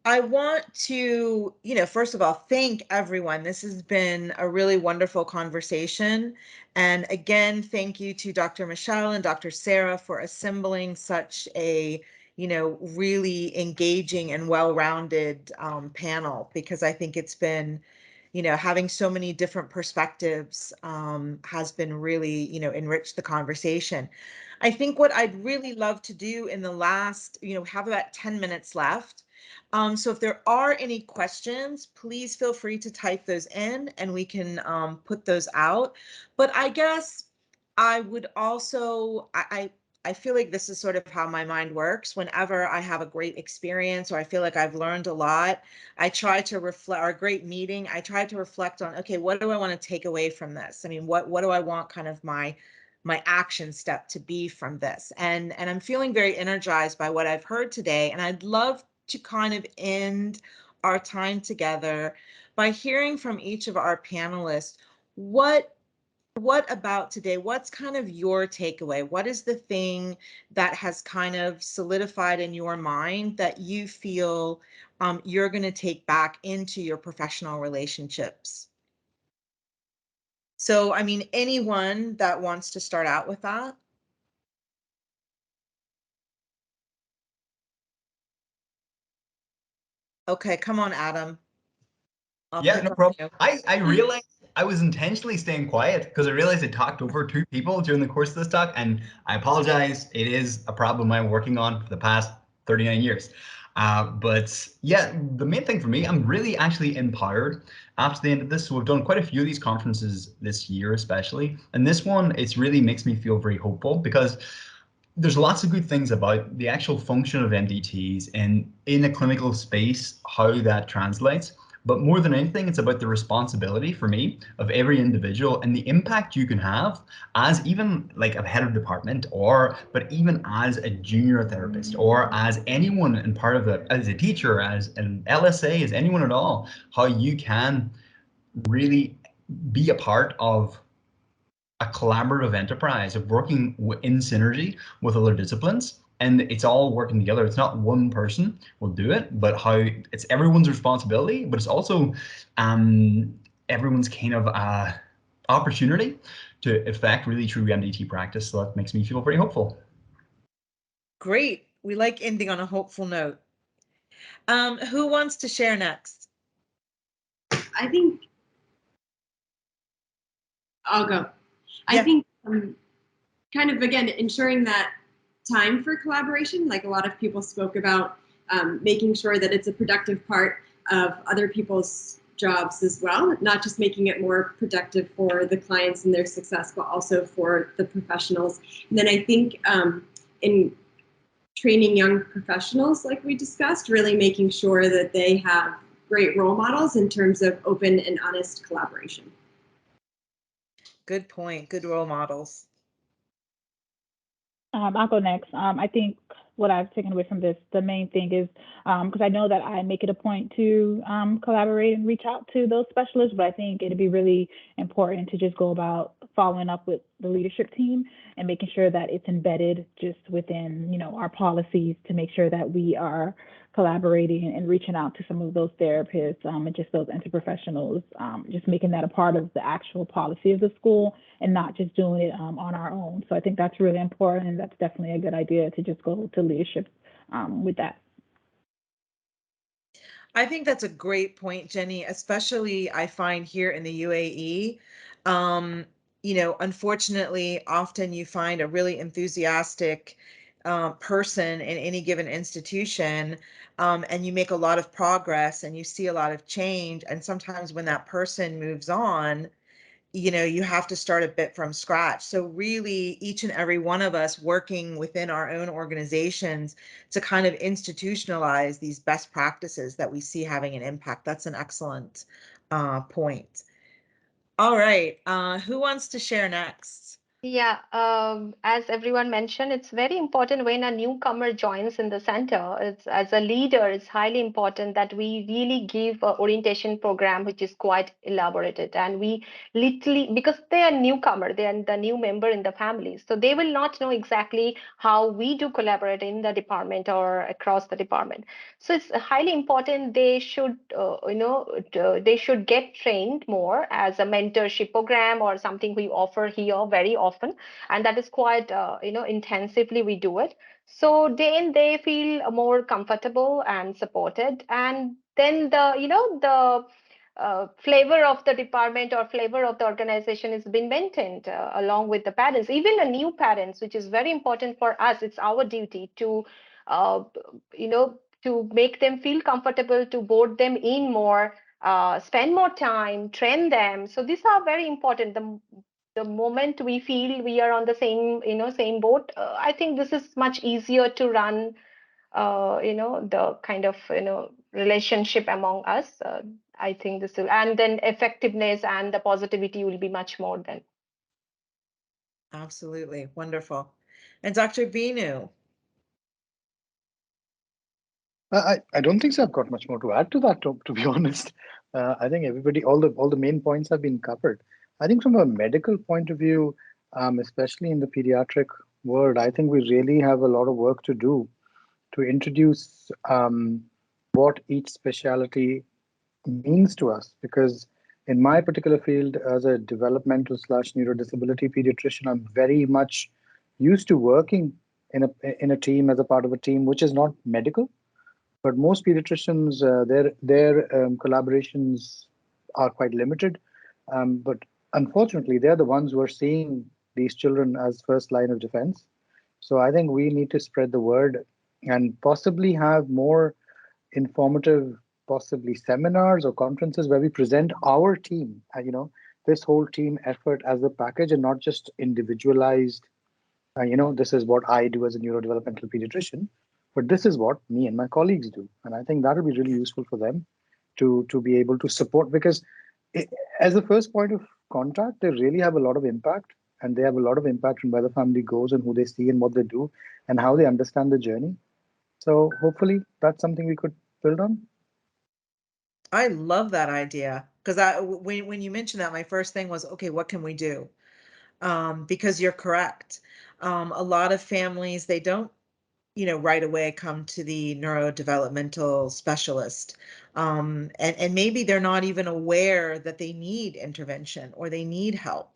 I want to, first of all, thank everyone. This has been a really wonderful conversation. And again, thank you to Dr. Michelle and Dr. Sarah for assembling such a, really engaging and well-rounded panel, because I think it's been, having so many different perspectives has been really, enriched the conversation. I think what I'd really love to do in the last, have about 10 minutes left. So if there are any questions, please feel free to type those in and we can put those out. But I guess I would also, I feel like this is sort of how my mind works. Whenever I have a great experience or I feel like I've learned a lot, I try to reflect, or a great meeting, I try to reflect on, okay, what do I want to take away from this? I mean, what do I want kind of my action step to be from this? And I'm feeling very energized by what I've heard today. And I'd love to kind of end our time together by hearing from each of our panelists, what about today, what's kind of your takeaway? What is the thing that has kind of solidified in your mind that you feel you're going to take back into your professional relationships? So, I mean, anyone that wants to start out with that? Okay, come on, Adam. Yeah, no problem. I realized I was intentionally staying quiet because I realized I talked over two people during the course of this talk, and I apologize. It is a problem I'm working on for the past 39 years. But yeah, the main thing for me, I'm really actually empowered after the end of this. So we've done quite a few of these conferences this year, especially. And this one, it's really makes me feel very hopeful, because there's lots of good things about the actual function of MDTs and in a clinical space, how that translates. But more than anything, it's about the responsibility for me of every individual and the impact you can have as even like a head of department, but even as a junior therapist, or as anyone in part of it, as a teacher, as an LSA, as anyone at all, how you can really be a part of a collaborative enterprise of working in synergy with other disciplines, and it's all working together. It's not one person will do it, but how it's everyone's responsibility, but it's also everyone's kind of opportunity to effect really true MDT practice. So that makes me feel very hopeful. Great. We like ending on a hopeful note. Who wants to share next? I think I'll go. Yeah. I think kind of, again, ensuring that time for collaboration, like a lot of people spoke about, making sure that it's a productive part of other people's jobs as well, not just making it more productive for the clients and their success, but also for the professionals. And then I think in training young professionals, like we discussed, really making sure that they have great role models in terms of open and honest collaboration. Good point. Good role models. I'll go next. I think what I've taken away from this, the main thing is, because I know that I make it a point to collaborate and reach out to those specialists, but I think it'd be really important to just go about following up with the leadership team and making sure that it's embedded just within, you know, our policies to make sure that we are collaborating and reaching out to some of those therapists and just those interprofessionals, just making that a part of the actual policy of the school and not just doing it on our own. So I think that's really important, and that's definitely a good idea to just go to leadership with that. I think that's a great point, Jenny, especially I find here in the UAE. You know, unfortunately, often you find a really enthusiastic person in any given institution, and you make a lot of progress and you see a lot of change. And sometimes when that person moves on, you know, you have to start a bit from scratch. So really, each and every one of us working within our own organizations to kind of institutionalize these best practices that we see having an impact. That's an excellent point. All right, who wants to share next? Yeah, as everyone mentioned, it's very important when a newcomer joins in the center. It's, as a leader, it's highly important that we really give an orientation program which is quite elaborated, and we literally, because they are newcomer, they are the new member in the family, so they will not know exactly how we do collaborate in the department or across the department. So it's highly important they should, they should get trained more as a mentorship program or something we offer here very often. And that is quite intensively we do it, so then they feel more comfortable and supported, and then the flavor of the department or flavor of the organization is been maintained along with the parents, even the new parents, which is very important for us. It's our duty to to make them feel comfortable, to board them in more, spend more time, train them. So these are very important. The moment we feel we are on the same boat, I think this is much easier to run the kind of relationship among us. I think this will, and then effectiveness and the positivity will be much more then. Absolutely wonderful. And Dr. Binu? I don't think so. I've got much more to add to that, to be honest. I think all the main points have been covered. I think from a medical point of view, especially in the pediatric world, I think we really have a lot of work to do to introduce what each specialty means to us. Because in my particular field, as a developmental / neurodisability pediatrician, I'm very much used to working in a team, as a part of a team which is not medical. But most pediatricians, their collaborations are quite limited. But unfortunately, they're the ones who are seeing these children as first line of defense. So I think we need to spread the word and possibly have more informative, possibly seminars or conferences where we present our team, this whole team effort as a package and not just individualized, this is what I do as a neurodevelopmental pediatrician, but this is what me and my colleagues do. And I think that will be really useful for them to be able to support, because as the first point of contact, they really have a lot of impact, and they have a lot of impact on where the family goes and who they see and what they do and how they understand the journey. So hopefully that's something we could build on. I love that idea, because when you mentioned that, my first thing was, okay, what can we do? Because you're correct. A lot of families, they don't right away come to the neurodevelopmental specialist. And maybe they're not even aware that they need intervention or they need help.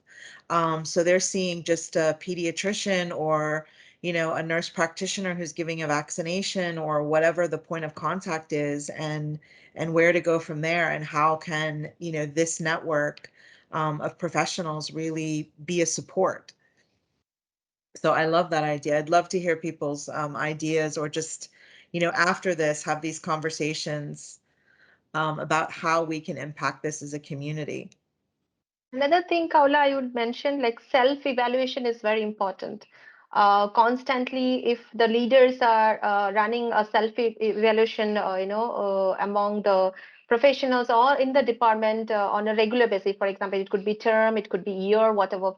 So they're seeing just a pediatrician or, a nurse practitioner who's giving a vaccination or whatever the point of contact is, and where to go from there, and how can, this network of professionals really be a support. So I love that idea. I'd love to hear people's ideas, or just, after this, have these conversations about how we can impact this as a community. Another thing, Khawla, I would mention, like self-evaluation is very important. Constantly, if the leaders are running a self-evaluation, among the professionals or in the department on a regular basis, for example, it could be term, it could be year, whatever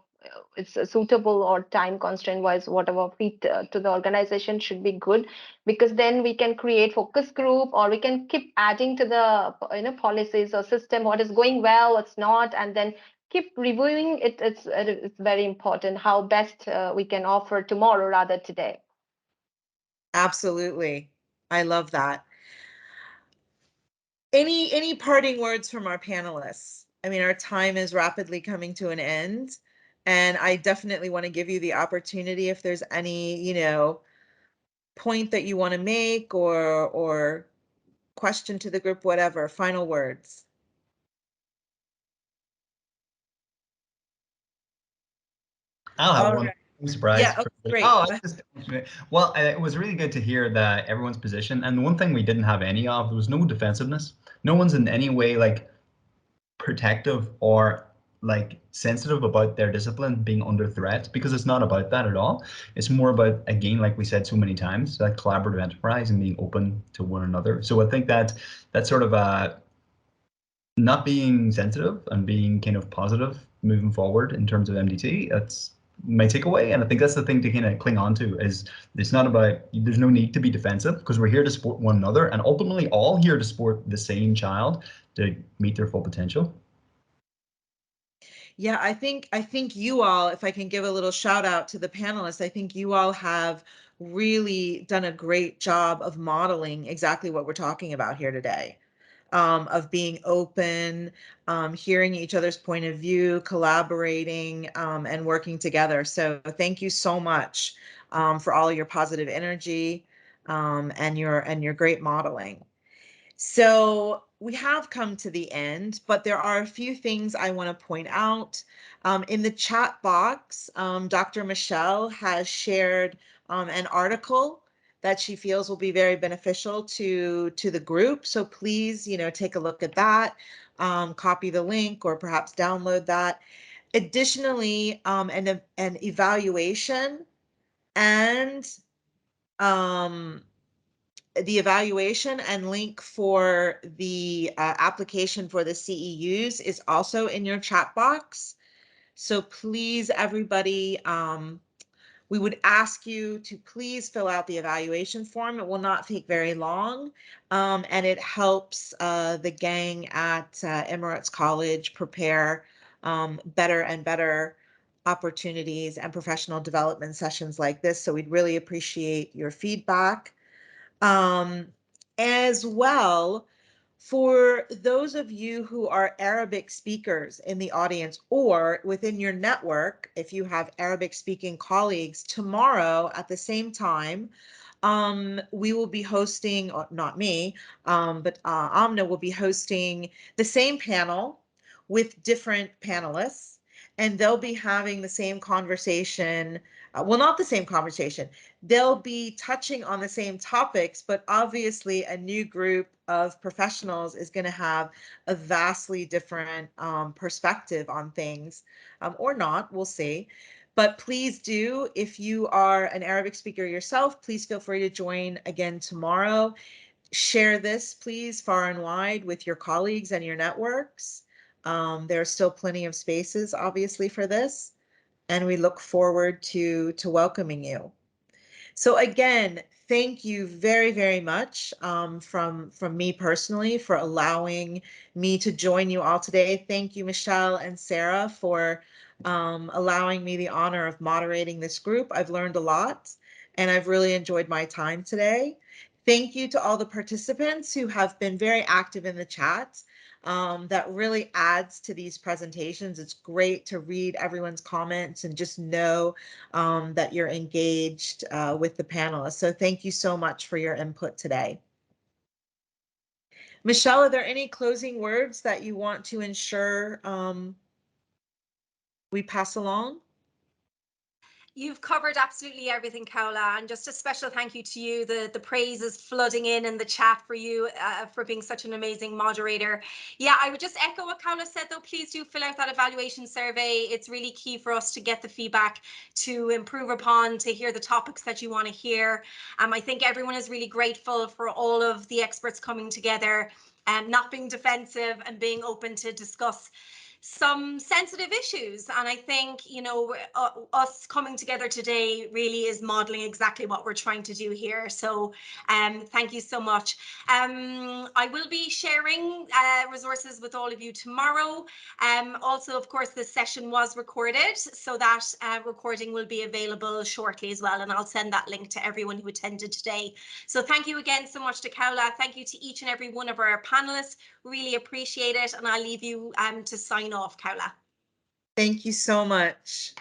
it's suitable, or time constraint wise, whatever fit to the organization should be good, because then we can create focus group, or we can keep adding to the policies or system, what is going well, what's not, and then keep reviewing it. It's very important how best we can offer tomorrow rather today. Absolutely. I love that. Any parting words from our panelists? I mean, our time is rapidly coming to an end, and I definitely want to give you the opportunity, if there's any, point that you want to make, or question to the group, whatever. Final words. I'll have All one. right. Surprise. Yeah, great. Well, it was really good to hear that everyone's position. And the one thing we didn't have any of, there was no defensiveness. No one's in any way like protective or like sensitive about their discipline being under threat, because it's not about that at all. It's more about, again, like we said so many times, that collaborative enterprise and being open to one another. So I think that that's sort of not being sensitive and being kind of positive moving forward in terms of MDT. That's my takeaway, and I think that's the thing to kind of cling on to. Is it's not about, there's no need to be defensive, because we're here to support one another, and ultimately all here to support the same child to meet their full potential. Yeah, I think you all, if I can give a little shout out to the panelists, I think you all have really done a great job of modeling exactly what we're talking about here today. Of being open, hearing each other's point of view, collaborating, and working together. So thank you so much for all your positive energy and your great modeling. So we have come to the end, but there are a few things I want to point out. In the chat box, Dr. Michelle has shared an article that she feels will be very beneficial to the group. So please, take a look at that, copy the link, or perhaps download that. Additionally, an evaluation and the evaluation and link for the application for the CEUs is also in your chat box. So please, everybody, we would ask you to please fill out the evaluation form. It will not take very long, and it helps the gang at Emirates College prepare better and better opportunities and professional development sessions like this. So we'd really appreciate your feedback. As well, for those of you who are Arabic speakers in the audience, or within your network, if you have Arabic speaking colleagues, tomorrow at the same time, we will be hosting, or not me, but Amna will be hosting the same panel with different panelists, and they'll be having the same conversation. Well, not the same conversation. They'll be touching on the same topics, but obviously a new group of professionals is going to have a vastly different perspective on things, or not, we'll see. But please do, if you are an Arabic speaker yourself, please feel free to join again tomorrow. Share this, please, far and wide with your colleagues and your networks. There are still plenty of spaces, obviously, for this, and we look forward to welcoming you. So again, thank you very, very much from me personally for allowing me to join you all today. Thank you, Michelle and Sarah, for allowing me the honor of moderating this group. I've learned a lot, and I've really enjoyed my time today. Thank you to all the participants who have been very active in the chat. That really adds to these presentations. It's great to read everyone's comments and just know that you're engaged with the panelists. So thank you so much for your input today. Michelle, are there any closing words that you want to ensure we pass along? You've covered absolutely everything, Khawla, and just a special thank you to you. The praise is flooding in the chat for you for being such an amazing moderator. Yeah, I would just echo what Khawla said, though. Please do fill out that evaluation survey. It's really key for us to get the feedback to improve upon, to hear the topics that you want to hear. I think everyone is really grateful for all of the experts coming together and not being defensive and being open to discuss some sensitive issues. And I think, you know, us coming together today really is modeling exactly what we're trying to do here. So thank you so much. I will be sharing resources with all of you tomorrow. Also, of course, this session was recorded, so that recording will be available shortly as well. And I'll send that link to everyone who attended today. So thank you again so much to Khawla. Thank you to each and every one of our panelists. Really appreciate it. And I'll leave you to sign off, Khawla. Thank you so much.